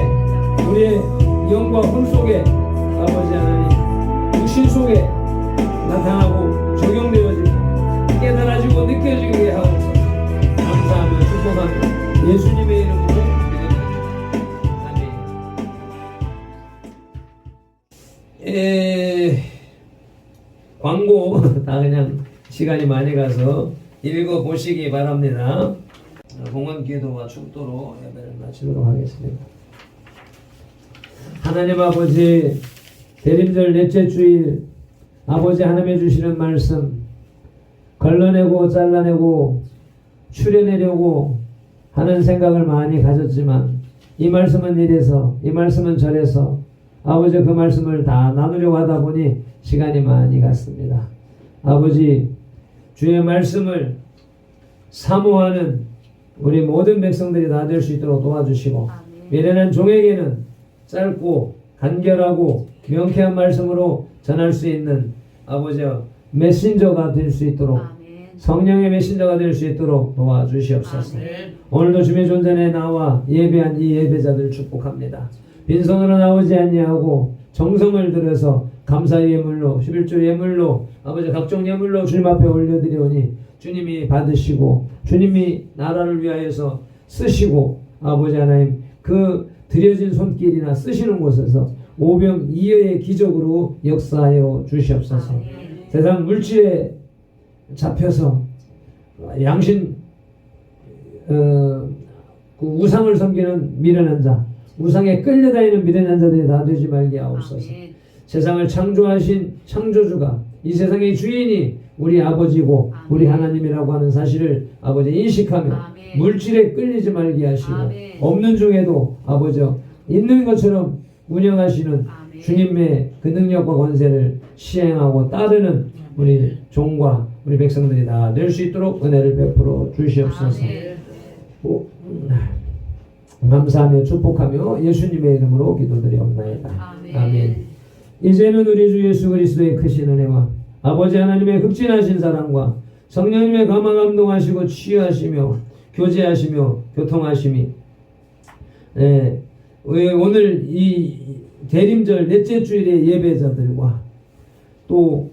우리의 영과魂속에 아버지 하나님 육신 속에 나타나고 적용되어지고 깨달아지고 느껴지게 하옵소서. 감사하며 축복하며 예수님의 이름으로 기도드립니다. 아멘. 광고 다 그냥 시간이 많이 가서 읽어보시기 바랍니다. 공헌 기도와 축도로 예배를 마치도록 하겠습니다. 하나님 아버지 대림절 넷째 주일 아버지 하나님의 주시는 말씀 걸러내고 잘라내고 추려내려고 하는 생각을 많이 가졌지만 이 말씀은 이래서 이 말씀은 저래서 아버지 그 말씀을 다 나누려고 하다 보니 시간이 많이 갔습니다. 아버지 주의 말씀을 사모하는 우리 모든 백성들이 다 될 수 있도록 도와주시고 미련한 종에게는 짧고 간결하고 명쾌한 말씀으로 전할 수 있는 아버지 메신저가 될 수 있도록 성령의 메신저가 될 수 있도록 도와주시옵소서. 오늘도 주의 존전에 나와 예배한 이 예배자들 축복합니다. 빈손으로 나오지 아니하고 정성을 들여서 감사 예물로 11조 예물로 아버지 각종 예물로 주님 앞에 올려드리오니 주님이 받으시고 주님이 나라를 위하여서 쓰시고 아버지 하나님 그 드려진 손길이나 쓰시는 곳에서 오병이어의 기적으로 역사하여 주시옵소서. 세상 물질에 잡혀서 양신 그 우상을 섬기는 미련한 자 우상에 끌려다니는 미련한 자들이 다 되지 말게 하옵소서. 세상을 창조하신 창조주가 이 세상의 주인이 우리 아버지고 우리 하나님이라고 하는 사실을 아버지 인식하며 물질에 끌리지 말게 하시고 없는 중에도 아버지 있는 것처럼 운영하시는 주님의 그 능력과 권세를 시행하고 따르는 우리 종과 우리 백성들이 다 될 수 있도록 은혜를 베풀어 주시옵소서. 감사하며 축복하며 예수님의 이름으로 기도드리옵나이다. 아멘. 이제는 우리 주 예수 그리스도의 크신 은혜와 아버지 하나님의 극진하신 사랑과 성령님의 감화 감동하시고 치유하시며 교제하시며 교통하심이 오늘 이 대림절 넷째 주일의 예배자들과 또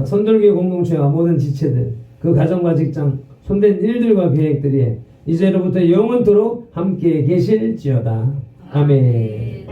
선돌교 공동체와 모든 지체들 그 가정과 직장 손댄 일들과 계획들이 이제로부터 영원토록 함께 계실지어다. 아멘.